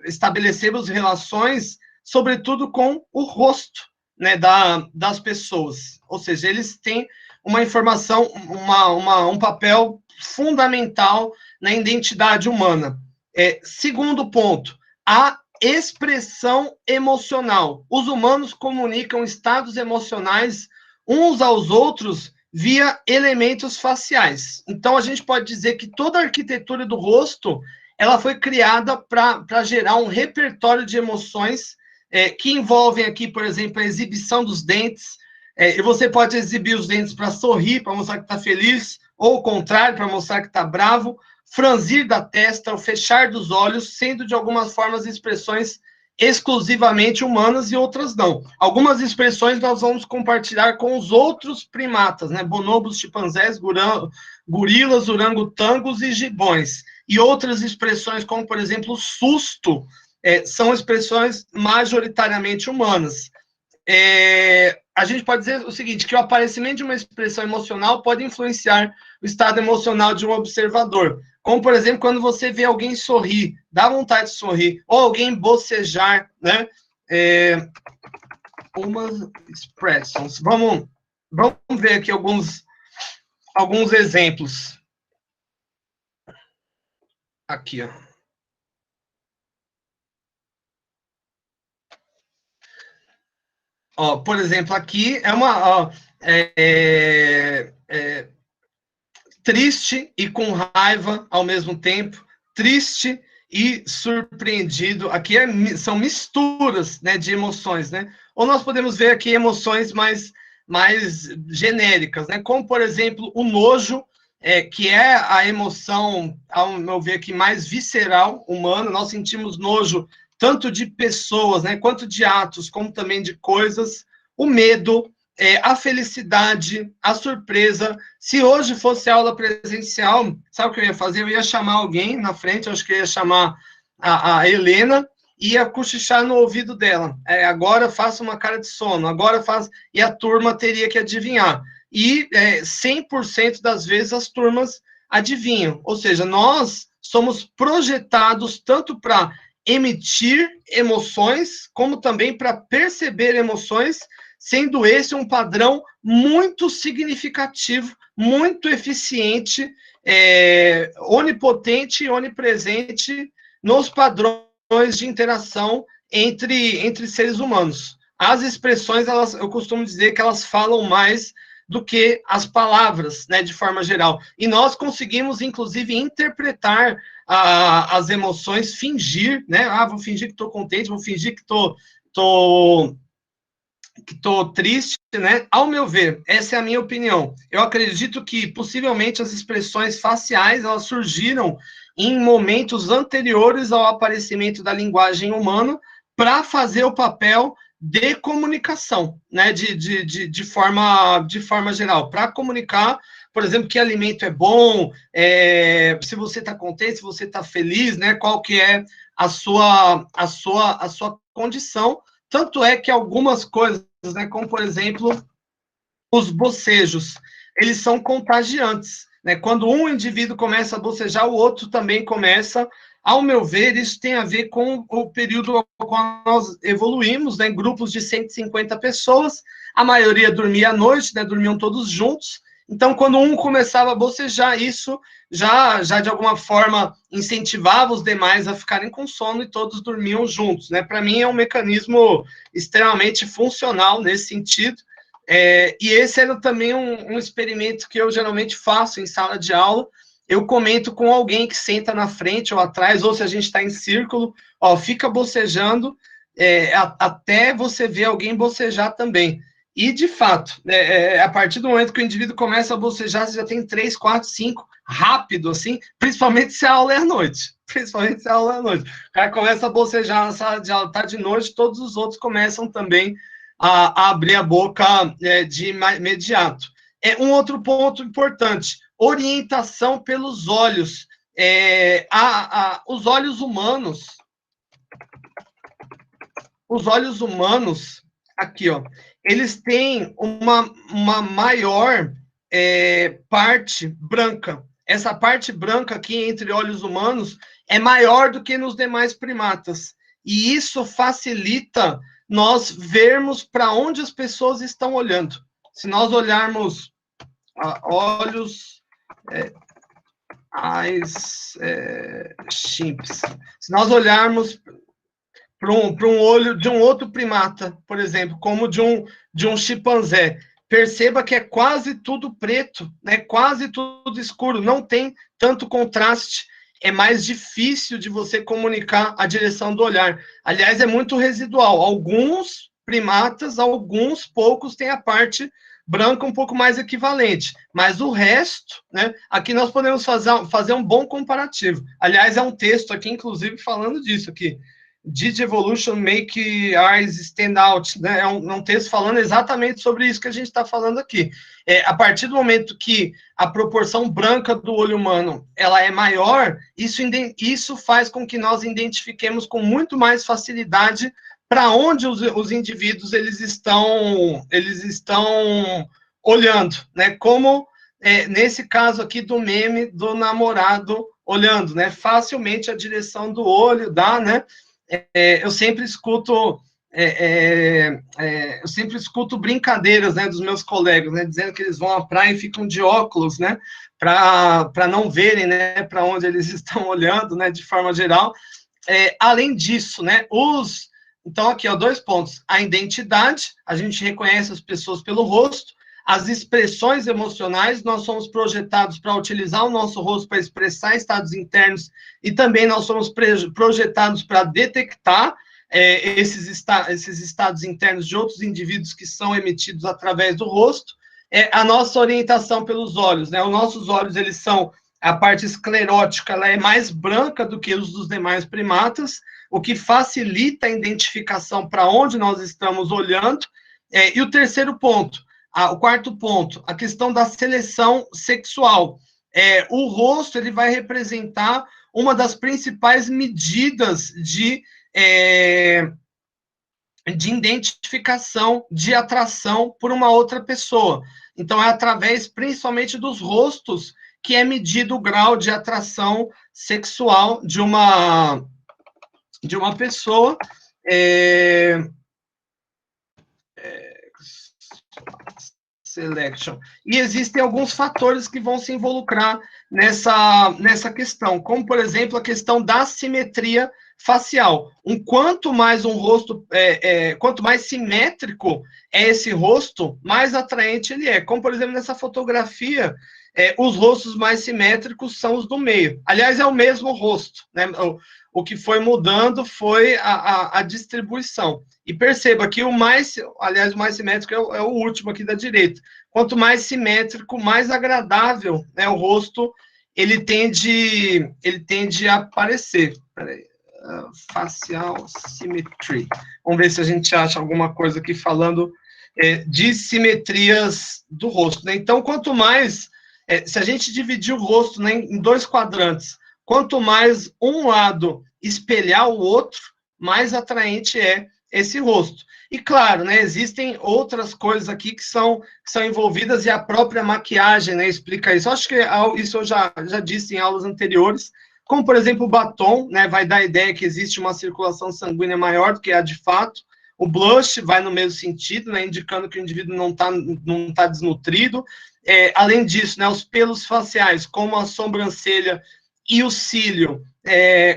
estabelecemos relações, sobretudo com o rosto, né, das pessoas. Ou seja, eles têm uma informação, um papel fundamental na identidade humana. Segundo ponto, a expressão emocional. Os humanos comunicam estados emocionais uns aos outros via elementos faciais. Então, a gente pode dizer que toda a arquitetura do rosto ela foi criada para gerar um repertório de emoções que envolvem aqui, por exemplo, a exibição dos dentes. E você pode exibir os dentes para sorrir, para mostrar que está feliz, ou o contrário, para mostrar que está bravo, franzir da testa, o fechar dos olhos, sendo de algumas formas expressões exclusivamente humanas e outras não. Algumas expressões nós vamos compartilhar com os outros primatas, né? Bonobos, chimpanzés, gorilas, orangotangos e gibões. E outras expressões, como, por exemplo, o susto, são expressões majoritariamente humanas. A gente pode dizer o seguinte, que o aparecimento de uma expressão emocional pode influenciar o estado emocional de um observador. Como, por exemplo, quando você vê alguém sorrir, dá vontade de sorrir, ou alguém bocejar, né? Umas expressions. Vamos ver aqui alguns exemplos. Aqui, ó. Ó, por exemplo, aqui é uma... triste e com raiva ao mesmo tempo, triste e surpreendido. Aqui são misturas, né, de emoções, né? Ou nós podemos ver aqui emoções mais genéricas, né? Como, por exemplo, o nojo, que é a emoção, ao meu ver aqui, mais visceral humana. Nós sentimos nojo tanto de pessoas, né, quanto de atos, como também de coisas. O medo, a felicidade, a surpresa. Se hoje fosse aula presencial, sabe o que eu ia fazer? Eu ia chamar alguém na frente, eu acho que eu ia chamar a Helena, e ia cochichar no ouvido dela. Agora faça uma cara de sono, agora faz... E a turma teria que adivinhar. E 100% das vezes as turmas adivinham. Ou seja, nós somos projetados tanto para emitir emoções, como também para perceber emoções, sendo esse um padrão muito significativo, muito eficiente, onipotente e onipresente nos padrões de interação entre seres humanos. As expressões, eu costumo dizer que elas falam mais do que as palavras, né, de forma geral. E nós conseguimos, inclusive, interpretar as emoções, fingir, né? Vou fingir que estou contente, vou fingir que estou triste, né? Ao meu ver, essa é a minha opinião. Eu acredito que, possivelmente, as expressões faciais, elas surgiram em momentos anteriores ao aparecimento da linguagem humana para fazer o papel de comunicação, né? De forma geral, para comunicar, por exemplo, que alimento é bom, se você está contente, se você está feliz, né? Qual que é a sua condição. Tanto é que algumas coisas, né, como, por exemplo, os bocejos, eles são contagiantes, né? Quando um indivíduo começa a bocejar, o outro também começa. Ao meu ver, isso tem a ver com o período ao qual nós evoluímos, né, em grupos de 150 pessoas, a maioria dormia à noite, né, dormiam todos juntos, Então, quando um começava a bocejar, isso já de alguma forma incentivava os demais a ficarem com sono e todos dormiam juntos, né? Para mim é um mecanismo extremamente funcional nesse sentido. E esse era também um experimento que eu geralmente faço em sala de aula. Eu comento com alguém que senta na frente ou atrás, ou se a gente está em círculo, ó, fica bocejando até você ver alguém bocejar também. E, de fato, a partir do momento que o indivíduo começa a bocejar, você já tem 3, 4, 5, rápido, assim, principalmente se a aula é à noite. Principalmente se a aula é à noite. O cara começa a bocejar na sala de aula, tá de noite, todos os outros começam também a abrir a boca de imediato. Um outro ponto importante, orientação pelos olhos. Os olhos humanos, aqui, ó, eles têm uma maior parte branca. Essa parte branca aqui entre olhos humanos é maior do que nos demais primatas. E isso facilita nós vermos para onde as pessoas estão olhando. Se nós olharmos olhos, chimps, se nós olharmos para um olho de um outro primata, por exemplo, como de um chimpanzé, perceba que é quase tudo preto, né? Quase tudo escuro, não tem tanto contraste, é mais difícil de você comunicar a direção do olhar. Aliás, é muito residual. Alguns primatas, alguns poucos, têm a parte branca um pouco mais equivalente, mas o resto, né? Aqui nós podemos fazer um bom comparativo. Aliás, é um texto aqui, inclusive, falando disso aqui. Did evolution make eyes stand out? Né? É um texto falando exatamente sobre isso que a gente está falando aqui. A partir do momento que a proporção branca do olho humano ela é maior, isso faz com que nós identifiquemos com muito mais facilidade para onde os indivíduos eles estão olhando, né? Como nesse caso aqui do meme do namorado olhando, né? Facilmente a direção do olho dá, né? Eu sempre escuto brincadeiras, né, dos meus colegas, né, dizendo que eles vão à praia e ficam de óculos, né, para não verem, né, para onde eles estão olhando, né, de forma geral. Além disso, né, então aqui, ó, 2 pontos: a identidade, a gente reconhece as pessoas pelo rosto. As expressões emocionais, nós somos projetados para utilizar o nosso rosto para expressar estados internos e também nós somos projetados para detectar esses estados internos de outros indivíduos que são emitidos através do rosto. A nossa orientação pelos olhos, né? Os nossos olhos, eles são, a parte esclerótica, ela é mais branca do que os dos demais primatas, o que facilita a identificação para onde nós estamos olhando. E o terceiro ponto, o quarto ponto, a questão da seleção sexual. O rosto ele vai representar uma das principais medidas de identificação, de atração por uma outra pessoa. Então, é através, principalmente, dos rostos que é medido o grau de atração sexual de uma pessoa. Selection. E existem alguns fatores que vão se involucrar nessa questão, como, por exemplo, a questão da simetria facial. Quanto mais um rosto, quanto mais simétrico é esse rosto, mais atraente ele é. Como, por exemplo, nessa fotografia, os rostos mais simétricos são os do meio. Aliás, é o mesmo rosto, né? O que foi mudando foi a distribuição. E perceba que o mais simétrico é o último aqui da direita. Quanto mais simétrico, mais agradável, né, o rosto, ele tende a aparecer. Peraí. Facial symmetry. Vamos ver se a gente acha alguma coisa aqui falando de simetrias do rosto, né? Então, quanto mais... se a gente dividir o rosto, né, em 2 quadrantes, quanto mais um lado espelhar o outro, mais atraente é esse rosto. E claro, né, existem outras coisas aqui que são envolvidas, e a própria maquiagem, né, explica isso. Acho que isso eu já disse em aulas anteriores, como, por exemplo, o batom, né, vai dar a ideia que existe uma circulação sanguínea maior do que a de fato. O blush vai no mesmo sentido, né, indicando que o indivíduo não tá desnutrido. Além disso, né, os pelos faciais, como a sobrancelha e o cílio,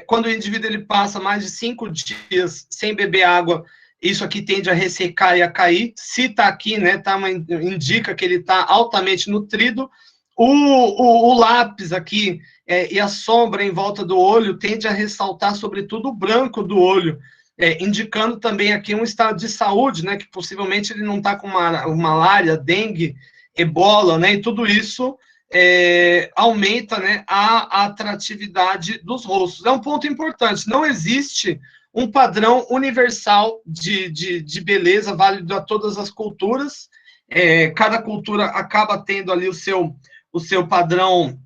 quando o indivíduo ele passa mais de 5 dias sem beber água, isso aqui tende a ressecar e a cair. Se está aqui, né, indica que ele está altamente nutrido. O lápis aqui e a sombra em volta do olho tende a ressaltar, sobretudo, o branco do olho, indicando também aqui um estado de saúde, né, que possivelmente ele não está com malária, dengue, ebola, né, e tudo isso aumenta, né, a atratividade dos rostos. É um ponto importante, não existe um padrão universal de beleza válido a todas as culturas, cada cultura acaba tendo ali o seu padrão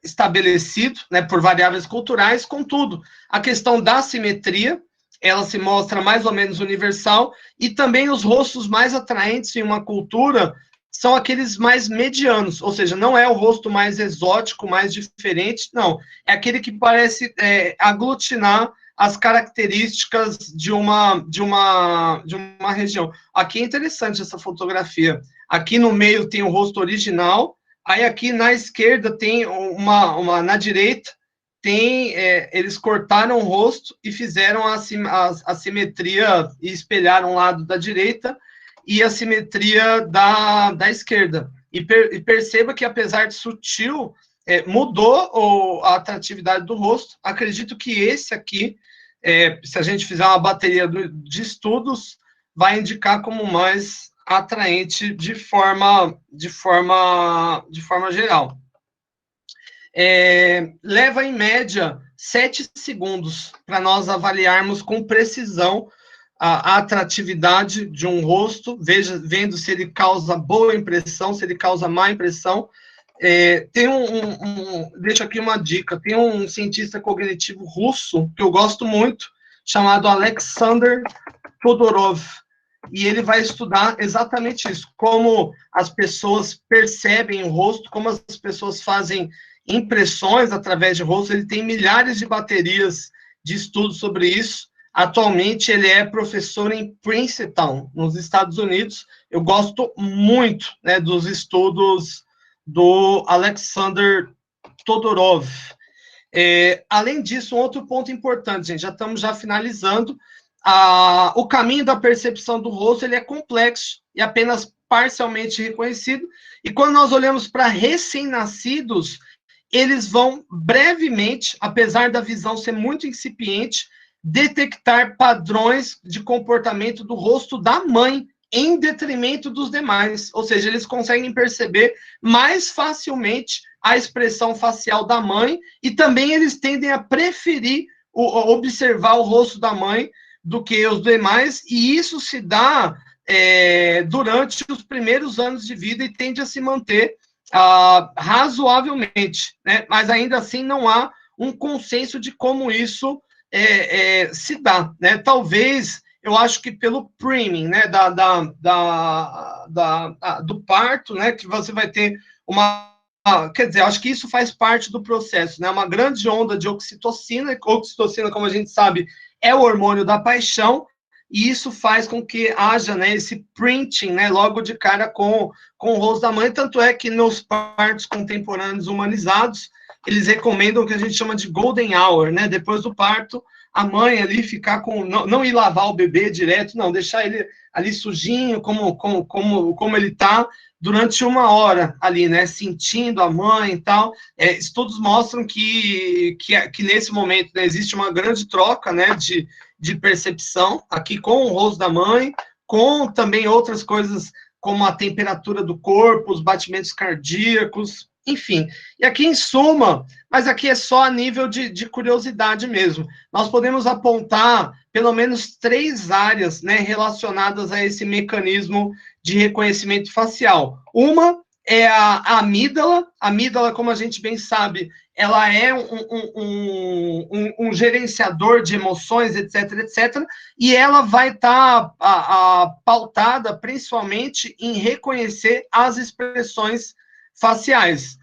estabelecido, né, por variáveis culturais. Contudo, a questão da simetria, ela se mostra mais ou menos universal, e também os rostos mais atraentes em uma cultura são aqueles mais medianos, ou seja, não é o rosto mais exótico, mais diferente, não, é aquele que parece aglutinar as características de uma região. Aqui é interessante essa fotografia. Aqui no meio tem o rosto original, aí aqui na esquerda tem na direita, eles cortaram o rosto e fizeram a simetria e espelharam o lado da direita e a simetria da esquerda. E perceba que, apesar de sutil, mudou a atratividade do rosto. Acredito que esse aqui, se a gente fizer uma bateria de estudos, vai indicar como mais atraente de forma geral. Leva, em média, 7 segundos para nós avaliarmos com precisão a atratividade de um rosto, vendo se ele causa boa impressão, se ele causa má impressão. Deixo aqui uma dica, tem um cientista cognitivo russo, que eu gosto muito, chamado Alexander Todorov, e ele vai estudar exatamente isso, como as pessoas percebem o rosto, como as pessoas fazem impressões através de rosto. Ele tem milhares de baterias de estudos sobre isso. Atualmente, ele é professor em Princeton, nos Estados Unidos. Eu gosto muito, né, dos estudos do Alexander Todorov. Além disso, um outro ponto importante, gente, já estamos finalizando. O caminho da percepção do rosto ele é complexo e apenas parcialmente reconhecido. E quando nós olhamos para recém-nascidos, eles vão brevemente, apesar da visão ser muito incipiente, detectar padrões de comportamento do rosto da mãe em detrimento dos demais. Ou seja, eles conseguem perceber mais facilmente a expressão facial da mãe, e também eles tendem a preferir observar o rosto da mãe do que os demais, e isso se dá durante os primeiros anos de vida e tende a se manter razoavelmente, né? Mas ainda assim não há um consenso de como isso se dá, né? Talvez, eu acho que pelo priming, né, do parto, né, que você vai ter quer dizer, acho que isso faz parte do processo, né? Uma grande onda de oxitocina. Oxitocina, como a gente sabe, é o hormônio da paixão, e isso faz com que haja, né, esse printing, né, logo de cara com o rosto da mãe. Tanto é que nos partos contemporâneos humanizados, eles recomendam o que a gente chama de golden hour, né? Depois do parto, a mãe ali ficar não ir lavar o bebê direto, não, deixar ele ali sujinho, como ele está, durante 1 hora ali, né, sentindo a mãe e tal. Estudos mostram que nesse momento, né, existe uma grande troca, né, de percepção aqui com o rosto da mãe, com também outras coisas como a temperatura do corpo, os batimentos cardíacos, enfim. E aqui, em suma, mas aqui é só a nível de curiosidade mesmo, nós podemos apontar pelo menos 3 áreas, né, relacionadas a esse mecanismo de reconhecimento facial. Uma é a amígdala. A amígdala, como a gente bem sabe, ela é um gerenciador de emoções, etc., etc., e ela vai estar pautada principalmente em reconhecer as expressões faciais,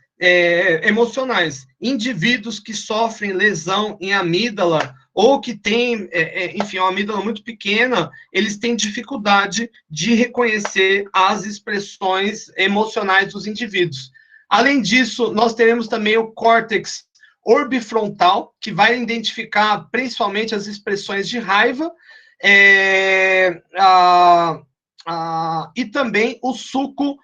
emocionais. Indivíduos que sofrem lesão em amígdala ou que têm, enfim, uma amígdala muito pequena, eles têm dificuldade de reconhecer as expressões emocionais dos indivíduos. Além disso, nós teremos também o córtex orbifrontal, que vai identificar principalmente as expressões de raiva, e também o sulco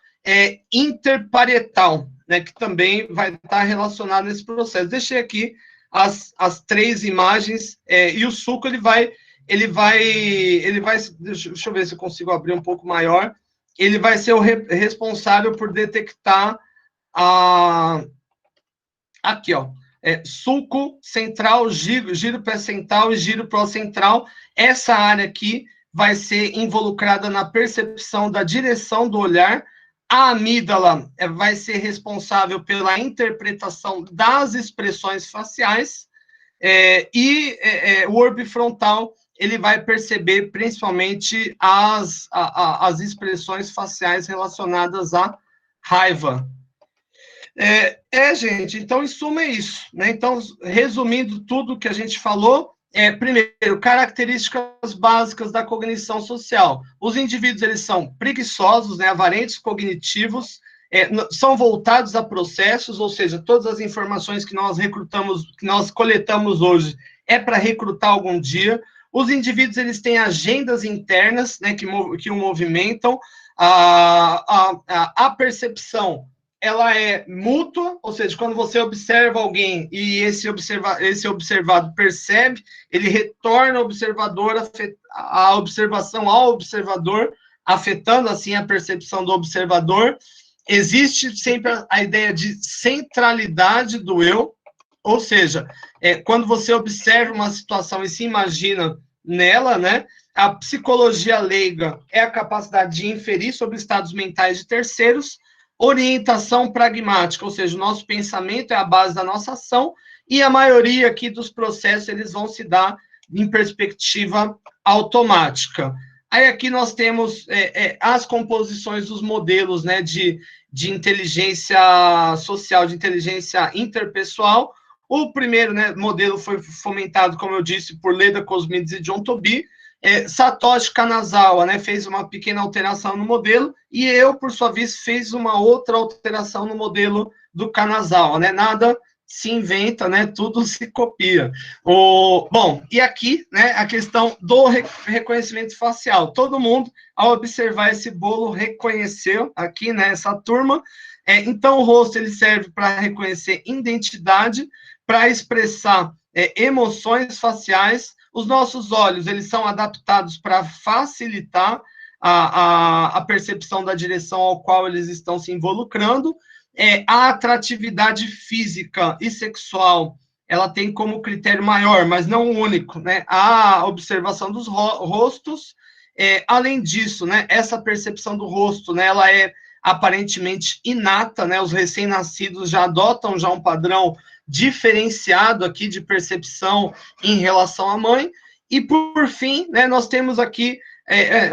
interparietal, né, que também vai estar relacionado nesse processo. Deixei aqui as três imagens, e o sulco, ele vai, deixa eu ver se eu consigo abrir um pouco maior, ele vai ser o responsável por detectar aqui, ó, sulco central, giro pré-central e giro pró-central. Essa área aqui vai ser involucrada na percepção da direção do olhar. A amígdala vai ser responsável pela interpretação das expressões faciais, e o orbifrontal, ele vai perceber principalmente as expressões faciais relacionadas à raiva. Gente, então, em suma, é isso, né? Então, resumindo tudo que a gente falou, primeiro, características básicas da cognição social. Os indivíduos, eles são preguiçosos, né, avarentes cognitivos, são voltados a processos, ou seja, todas as informações que nós recrutamos, que nós coletamos hoje, para recrutar algum dia. Os indivíduos, eles têm agendas internas, né, que o movimentam. A percepção, ela é mútua, ou seja, quando você observa alguém e esse observado percebe, ele retorna ao observador, a observação ao observador, afetando assim a percepção do observador. Existe sempre a ideia de centralidade do eu, ou seja, quando você observa uma situação e se imagina nela, né? A psicologia leiga é a capacidade de inferir sobre estados mentais de terceiros. Orientação pragmática, ou seja, o nosso pensamento é a base da nossa ação, e a maioria aqui dos processos, eles vão se dar em perspectiva automática. Aí aqui nós temos as composições dos modelos, né, de inteligência social, de inteligência interpessoal. O primeiro, né, modelo foi fomentado, como eu disse, por Leda, Cosmides e John Toby. Satoshi Kanazawa, né, fez uma pequena alteração no modelo, e eu, por sua vez, fiz uma outra alteração no modelo do Kanazawa, né? Nada se inventa, né? Tudo se copia. Bom, e aqui, né, a questão do reconhecimento facial. Todo mundo, ao observar esse bolo, reconheceu aqui, né, essa turma. Então, o rosto, ele serve para reconhecer identidade, para expressar emoções faciais. Os nossos olhos, eles são adaptados para facilitar a percepção da direção ao qual eles estão se involucrando. A atratividade física e sexual, ela tem como critério maior, mas não o único, né? A observação dos rostos. Além disso, né, essa percepção do rosto, né, ela é aparentemente inata, né? Os recém-nascidos já adotam já um padrão diferenciado aqui de percepção em relação à mãe. E, por fim, né, nós temos aqui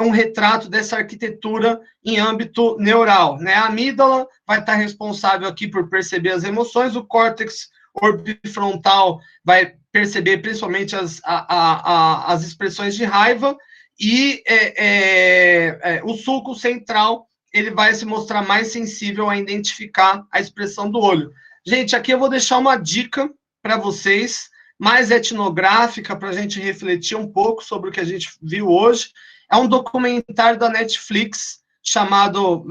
um retrato dessa arquitetura em âmbito neural, né? A amígdala vai estar responsável aqui por perceber as emoções, o córtex orbifrontal vai perceber principalmente as expressões de raiva, e o sulco central, ele vai se mostrar mais sensível a identificar a expressão do olho. Gente, aqui eu vou deixar uma dica para vocês, mais etnográfica, para a gente refletir um pouco sobre o que a gente viu hoje. É um documentário da Netflix chamado,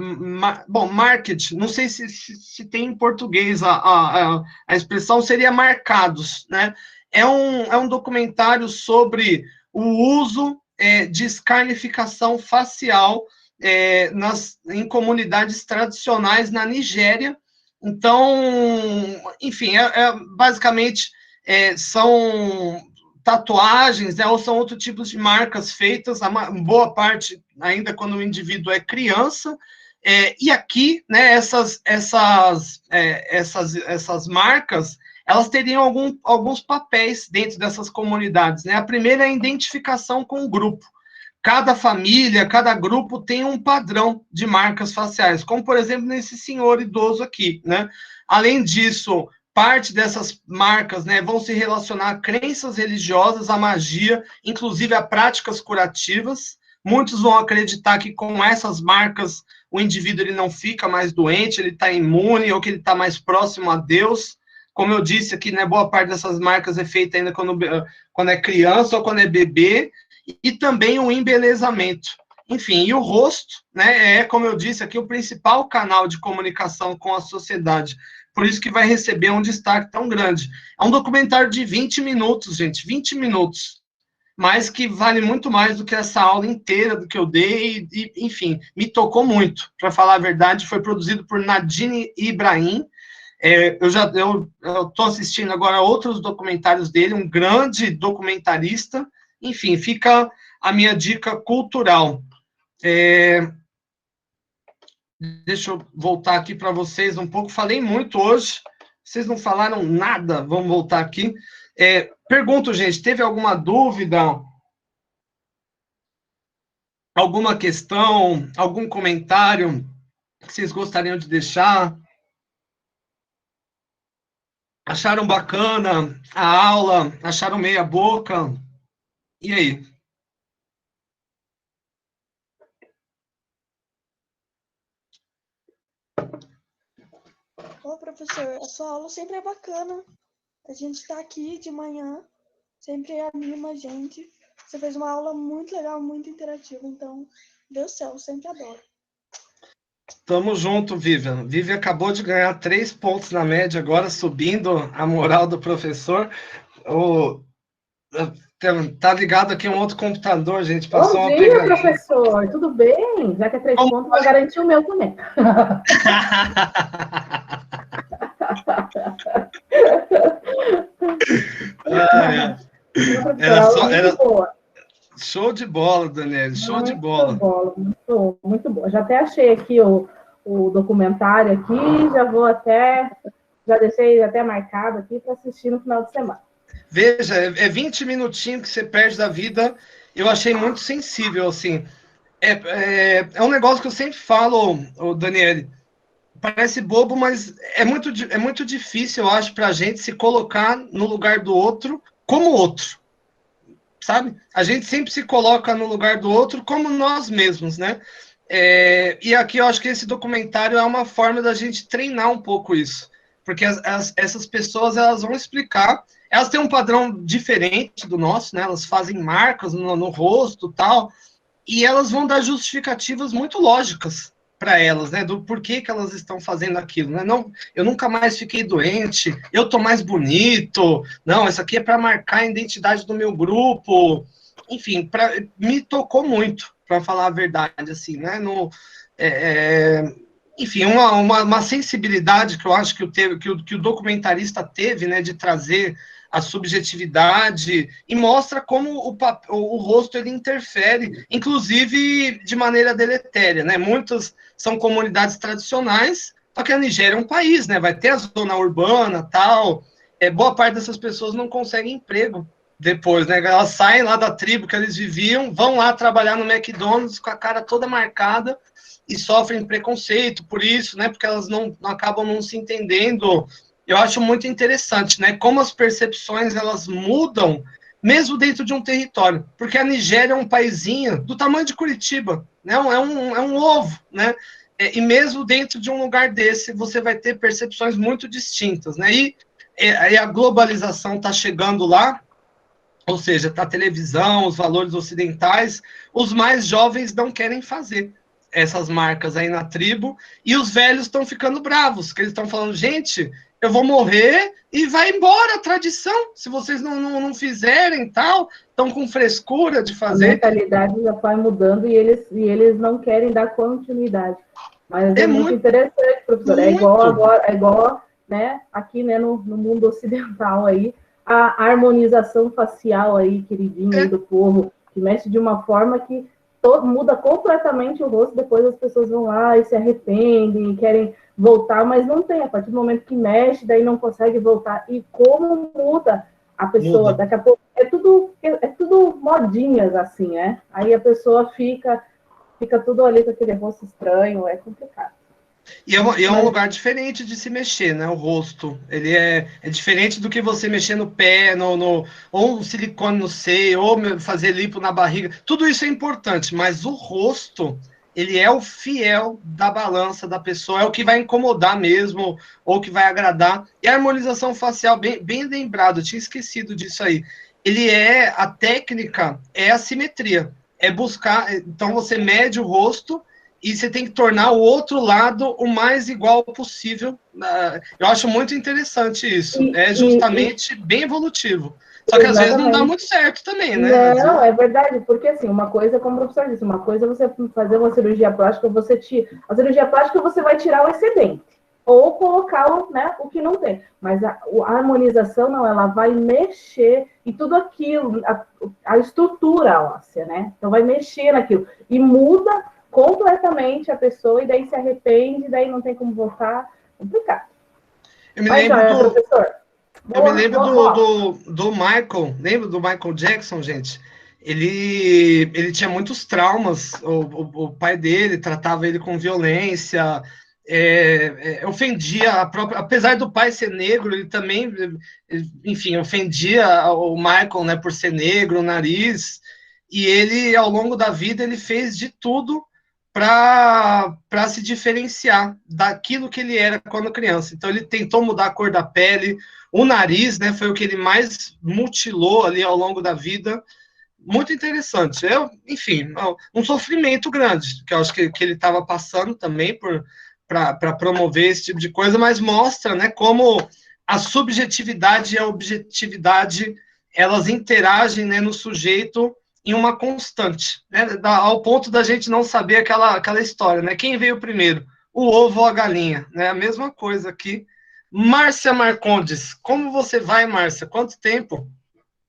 Marked, não sei se tem em português a expressão, seria Marcados, né? É um documentário sobre o uso de escarnificação facial em comunidades tradicionais na Nigéria. Então, enfim, basicamente são tatuagens, né, ou são outros tipos de marcas feitas, boa parte ainda quando o indivíduo é criança, e aqui, né, essas marcas, elas teriam alguns papéis dentro dessas comunidades, né? A primeira é a identificação com o grupo. Cada família, cada grupo tem um padrão de marcas faciais, como, por exemplo, nesse senhor idoso aqui, né? Além disso, parte dessas marcas, né, vão se relacionar a crenças religiosas, a magia, inclusive a práticas curativas. Muitos vão acreditar que com essas marcas o indivíduo ele não fica mais doente, ele está imune ou que ele está mais próximo a Deus. Como eu disse aqui, né, boa parte dessas marcas é feita ainda quando é criança ou quando é bebê, e também o embelezamento. Enfim, e o rosto, né, como eu disse aqui, o principal canal de comunicação com a sociedade. Por isso que vai receber um destaque tão grande. É um documentário de 20 minutos, gente, 20 minutos, mas que vale muito mais do que essa aula inteira do que eu dei, e enfim, me tocou muito, para falar a verdade. Foi produzido por Nadine Ibrahim. Eu estou assistindo agora outros documentários dele, um grande documentarista. Enfim, fica a minha dica cultural. Deixa eu voltar aqui para vocês um pouco. Falei muito hoje, vocês não falaram nada. Vamos voltar aqui. Pergunto, gente, teve alguma dúvida? Alguma questão? Algum comentário que vocês gostariam de deixar? Acharam bacana a aula? Acharam meia boca? E aí? Ô, professor, a sua aula sempre é bacana. A gente está aqui de manhã, sempre anima a gente. Você fez uma aula muito legal, muito interativa, então, Deus do céu, sempre adoro. Tamo junto, Vivian. Vivian acabou de ganhar 3 pontos na média, agora subindo a moral do professor. Tá ligado aqui um outro computador, gente. Passou Bom uma dia, pegadinha. professor. Tudo bem? Já que é 3 pontos, vou garantir o meu também. Era boa. Show de bola, Daniela. Show de bola. Muito bom. Já até achei aqui o documentário aqui, já deixei até marcado aqui para assistir no final de semana. Veja, 20 minutinhos que você perde da vida. Eu achei muito sensível, assim. É um negócio que eu sempre falo, Daniele. Parece bobo, mas é muito difícil, eu acho, para a gente se colocar no lugar do outro como outro, sabe? A gente sempre se coloca no lugar do outro como nós mesmos, né? E aqui eu acho que esse documentário é uma forma da gente treinar um pouco isso, porque essas pessoas, elas vão explicar, elas têm um padrão diferente do nosso, né? Elas fazem marcas no rosto, tal, e elas vão dar justificativas muito lógicas para elas, né, do porquê que elas estão fazendo aquilo, né? Não, eu nunca mais fiquei doente, eu tô mais bonito, não, isso aqui é para marcar a identidade do meu grupo, enfim, me tocou muito, para falar a verdade, assim, né? Enfim, uma sensibilidade que eu acho que o documentarista teve, né, de trazer a subjetividade, e mostra como o rosto ele interfere, inclusive de maneira deletéria, né? Muitas são comunidades tradicionais, só que a Nigéria é um país, né? Vai ter a zona urbana, tal. Boa parte dessas pessoas não conseguem emprego depois, né? Elas saem lá da tribo que eles viviam, vão lá trabalhar no McDonald's com a cara toda marcada e sofrem preconceito por isso, né? Porque elas não acabam não se entendendo. Eu acho muito interessante, né? Como as percepções elas mudam, mesmo dentro de um território. Porque a Nigéria é um paísinho do tamanho de Curitiba, né? É um ovo, né? E mesmo dentro de um lugar desse, você vai ter percepções muito distintas, né? E a globalização está chegando lá, ou seja, tá a televisão, os valores ocidentais, os mais jovens não querem fazer essas marcas aí na tribo, e os velhos estão ficando bravos, que eles estão falando, gente, eu vou morrer e vai embora a tradição, se vocês não fizerem tal, estão com frescura de fazer. A mentalidade já vai mudando e eles não querem dar continuidade. Mas é muito interessante, professor. Muito. É igual, né, aqui, né, no mundo ocidental aí, a harmonização facial aí, queridinha aí do povo, que mexe de uma forma que muda completamente o rosto, depois as pessoas vão lá e se arrependem, querem voltar, mas não tem, a partir do momento que mexe, daí não consegue voltar. E como muda a pessoa, daqui a pouco, é tudo modinhas, assim, né? Aí a pessoa fica tudo ali com aquele rosto estranho, é complicado. E é um lugar diferente de se mexer, né? O rosto. Ele é diferente do que você mexer no pé, ou silicone no seio, ou fazer lipo na barriga. Tudo isso é importante, mas o rosto, ele é o fiel da balança da pessoa, é o que vai incomodar mesmo, ou que vai agradar. E a harmonização facial, bem lembrado, eu tinha esquecido disso aí. A técnica é a simetria. É buscar, então você mede o rosto e você tem que tornar o outro lado o mais igual possível. Eu acho muito interessante isso. É justamente bem evolutivo. Só que às vezes não dá muito certo também, né? Não, é verdade, porque assim, uma coisa, como o professor disse, uma coisa é você fazer uma cirurgia plástica, a cirurgia plástica você vai tirar o excedente, ou colocar o que não tem. Mas a harmonização, não, ela vai mexer em tudo aquilo, a estrutura óssea, né? Então vai mexer naquilo. E muda completamente a pessoa, e daí se arrepende, daí não tem como voltar. Complicado. Eu me lembro professor. Do Michael, lembra do Michael Jackson, gente? Ele tinha muitos traumas, o pai dele tratava ele com violência, ofendia a própria, apesar do pai ser negro, ele também, enfim, ofendia o Michael, né, por ser negro, o nariz, e ele, ao longo da vida, ele fez de tudo para se diferenciar daquilo que ele era quando criança. Então ele tentou mudar a cor da pele, o nariz, né, foi o que ele mais mutilou ali ao longo da vida. Muito interessante. Enfim, um sofrimento grande, que eu acho que ele estava passando também para promover esse tipo de coisa, mas mostra, né, como a subjetividade e a objetividade elas interagem, né, no sujeito em uma constante, né, ao ponto da gente não saber aquela história, né? Quem veio primeiro, o ovo ou a galinha, né? A mesma coisa aqui. Márcia Marcondes, como você vai, Márcia? Quanto tempo?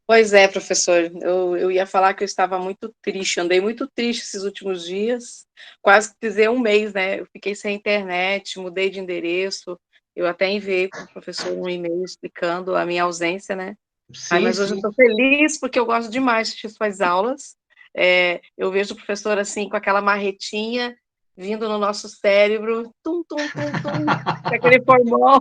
Pois é, professor, eu ia falar que eu estava muito triste, andei muito triste esses últimos dias, quase que dizer um mês, né? Eu fiquei sem internet, mudei de endereço, eu até enviei para o professor um e-mail explicando a minha ausência, né? Sim, mas hoje eu estou feliz porque eu gosto demais de assistir suas aulas. Eu vejo o professor assim, com aquela marretinha vindo no nosso cérebro, tum, tum, tum, tum, aquele formol,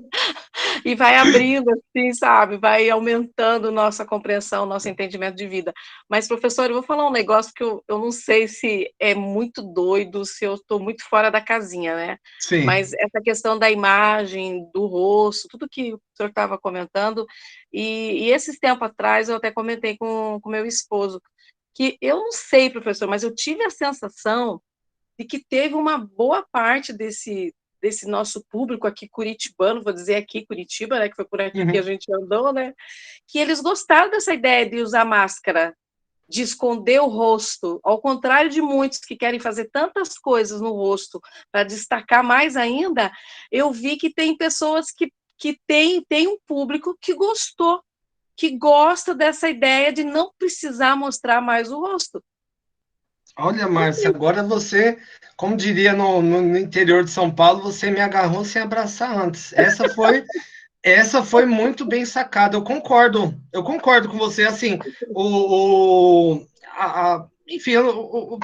e vai abrindo, assim, sabe? Vai aumentando nossa compreensão, nosso entendimento de vida. Mas, professor, eu vou falar um negócio que eu não sei se é muito doido, se eu estou muito fora da casinha, né? Sim. Mas essa questão da imagem, do rosto, tudo que o senhor estava comentando, e esses tempos atrás eu até comentei com meu esposo, que eu não sei, professor, mas eu tive a sensação de que teve uma boa parte desse nosso público aqui curitibano, vou dizer aqui Curitiba, né, que foi por aqui que a gente andou, né, que eles gostaram dessa ideia de usar máscara, de esconder o rosto, ao contrário de muitos que querem fazer tantas coisas no rosto para destacar mais ainda, eu vi que tem pessoas que tem um público que gostou, que gosta dessa ideia de não precisar mostrar mais o rosto. Olha, Márcia, agora você, como diria no interior de São Paulo, você me agarrou sem abraçar antes. Essa foi muito bem sacada. Eu concordo com você. Assim, enfim,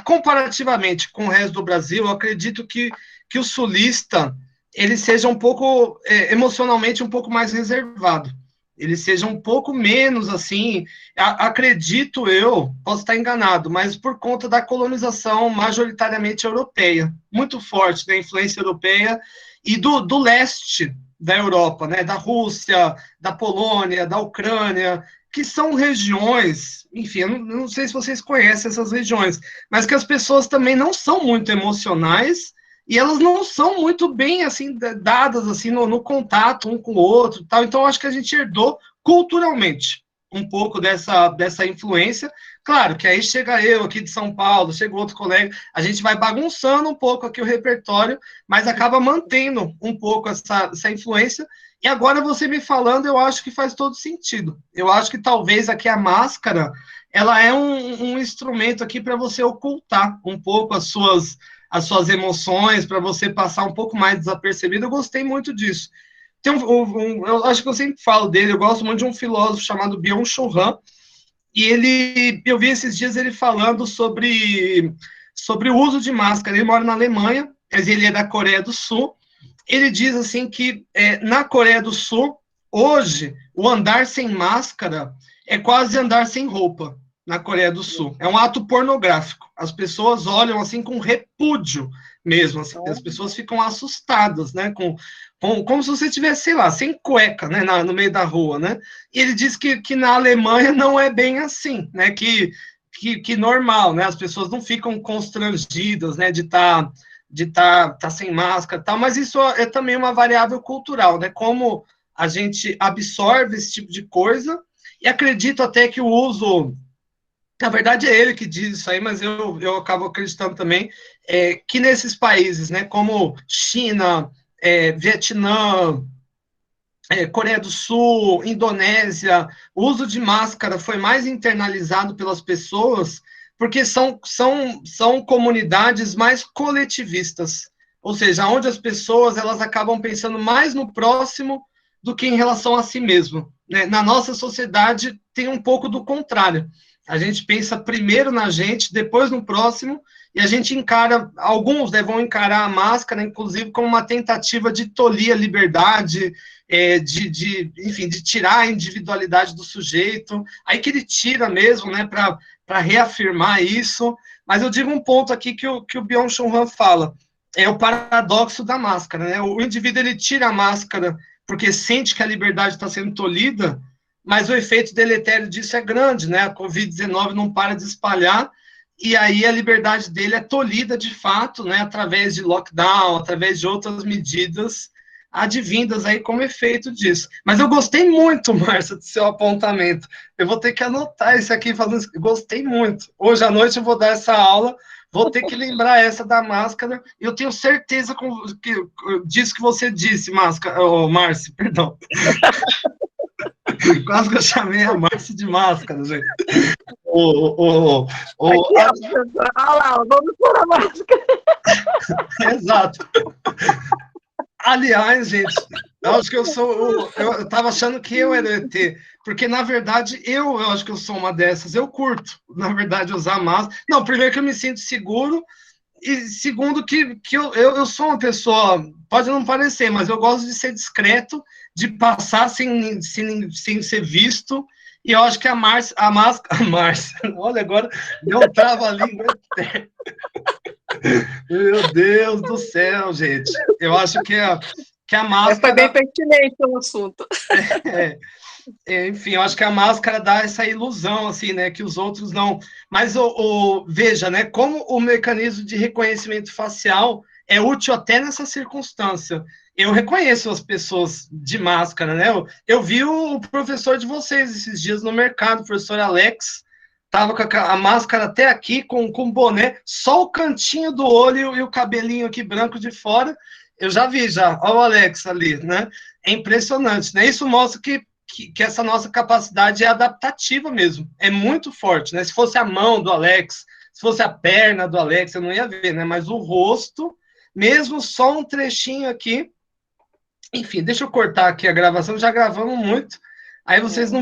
comparativamente com o resto do Brasil, eu acredito que o sulista ele seja um pouco emocionalmente um pouco mais reservado. Ele seja um pouco menos assim, acredito eu, posso estar enganado, mas por conta da colonização majoritariamente europeia, muito forte da influência europeia e do leste da Europa, né, da Rússia, da Polônia, da Ucrânia, que são regiões, enfim, eu não sei se vocês conhecem essas regiões, mas que as pessoas também não são muito emocionais e elas não são muito bem assim dadas assim no contato um com o outro, tal. Então acho que a gente herdou culturalmente um pouco dessa influência. Claro que aí chega eu aqui de São Paulo, chega outro colega, a gente vai bagunçando um pouco aqui o repertório, mas acaba mantendo um pouco essa influência. E agora você me falando, eu acho que faz todo sentido. Eu acho que talvez aqui a máscara, ela é um instrumento aqui para você ocultar um pouco as suas emoções, para você passar um pouco mais desapercebido. Eu gostei muito disso. Tem eu acho que eu sempre falo dele, eu gosto muito de um filósofo chamado Byung-Chul Han, e eu vi esses dias ele falando sobre o uso de máscara. Ele mora na Alemanha, mas ele é da Coreia do Sul, ele diz assim que na Coreia do Sul, hoje, o andar sem máscara é quase andar sem roupa na Coreia do Sul. É um ato pornográfico. As pessoas olham assim com repúdio mesmo. Assim, as pessoas ficam assustadas, né? Como se você estivesse, sei lá, sem cueca, né? No meio da rua, né? E ele diz que na Alemanha não é bem assim, né? Que normal, né? As pessoas não ficam constrangidas, né? De tá sem máscara e tal, mas isso é também uma variável cultural, né? Como a gente absorve esse tipo de coisa, e acredito até que o uso, na verdade é ele que diz isso aí, mas eu acabo acreditando também, que nesses países, né, como China, Vietnã, Coreia do Sul, Indonésia, o uso de máscara foi mais internalizado pelas pessoas, porque são comunidades mais coletivistas, ou seja, onde as pessoas elas acabam pensando mais no próximo do que em relação a si mesmo. Né? Na nossa sociedade tem um pouco do contrário. A gente pensa primeiro na gente, depois no próximo, e a gente encara, alguns vão encarar a máscara, inclusive, como uma tentativa de tolir a liberdade, enfim, de tirar a individualidade do sujeito, aí que ele tira mesmo, né, para reafirmar isso. Mas eu digo um ponto aqui que o Byung-Chul Han fala, é o paradoxo da máscara, né? O indivíduo ele tira a máscara porque sente que a liberdade está sendo tolhida, mas o efeito deletério disso é grande, né? A Covid-19 não para de espalhar, e aí a liberdade dele é tolhida de fato, né? Através de lockdown, através de outras medidas advindas aí como efeito disso. Mas eu gostei muito, Márcia, do seu apontamento. Eu vou ter que anotar isso aqui, falando, gostei muito. Hoje à noite eu vou dar essa aula, vou ter que lembrar essa da máscara, e eu tenho certeza disso que você disse, Márcia, perdão. Quase que eu chamei a Márcia de máscara, gente. Aqui, olha lá, vamos pôr a máscara. Exato. Aliás, gente, eu acho que eu estava achando que eu era ET, porque, na verdade, eu acho que eu sou uma dessas. Eu curto, na verdade, usar máscara. Não, primeiro que eu me sinto seguro, e segundo que eu sou uma pessoa, pode não parecer, mas eu gosto de ser discreto, de passar sem ser visto, e eu acho que a Márcia, olha, agora deu um trava-língua. Meu Deus do céu, gente. Eu acho que a máscara... Foi bem pertinente o assunto. Enfim, eu acho que a máscara dá essa ilusão, assim, né, que os outros não... Mas, veja, né, como o mecanismo de reconhecimento facial é útil até nessa circunstância. Eu reconheço as pessoas de máscara, né? Eu vi o professor de vocês esses dias no mercado, o professor Alex, tava com a máscara até aqui, com boné, só o cantinho do olho e o cabelinho aqui branco de fora. Eu já vi, já. Olha o Alex ali, né? É impressionante, né? Isso mostra que essa nossa capacidade é adaptativa mesmo. É muito forte, né? Se fosse a mão do Alex, se fosse a perna do Alex, eu não ia ver, né? Mas o rosto, mesmo só um trechinho aqui. Enfim, deixa eu cortar aqui a gravação, já gravamos muito. Aí vocês não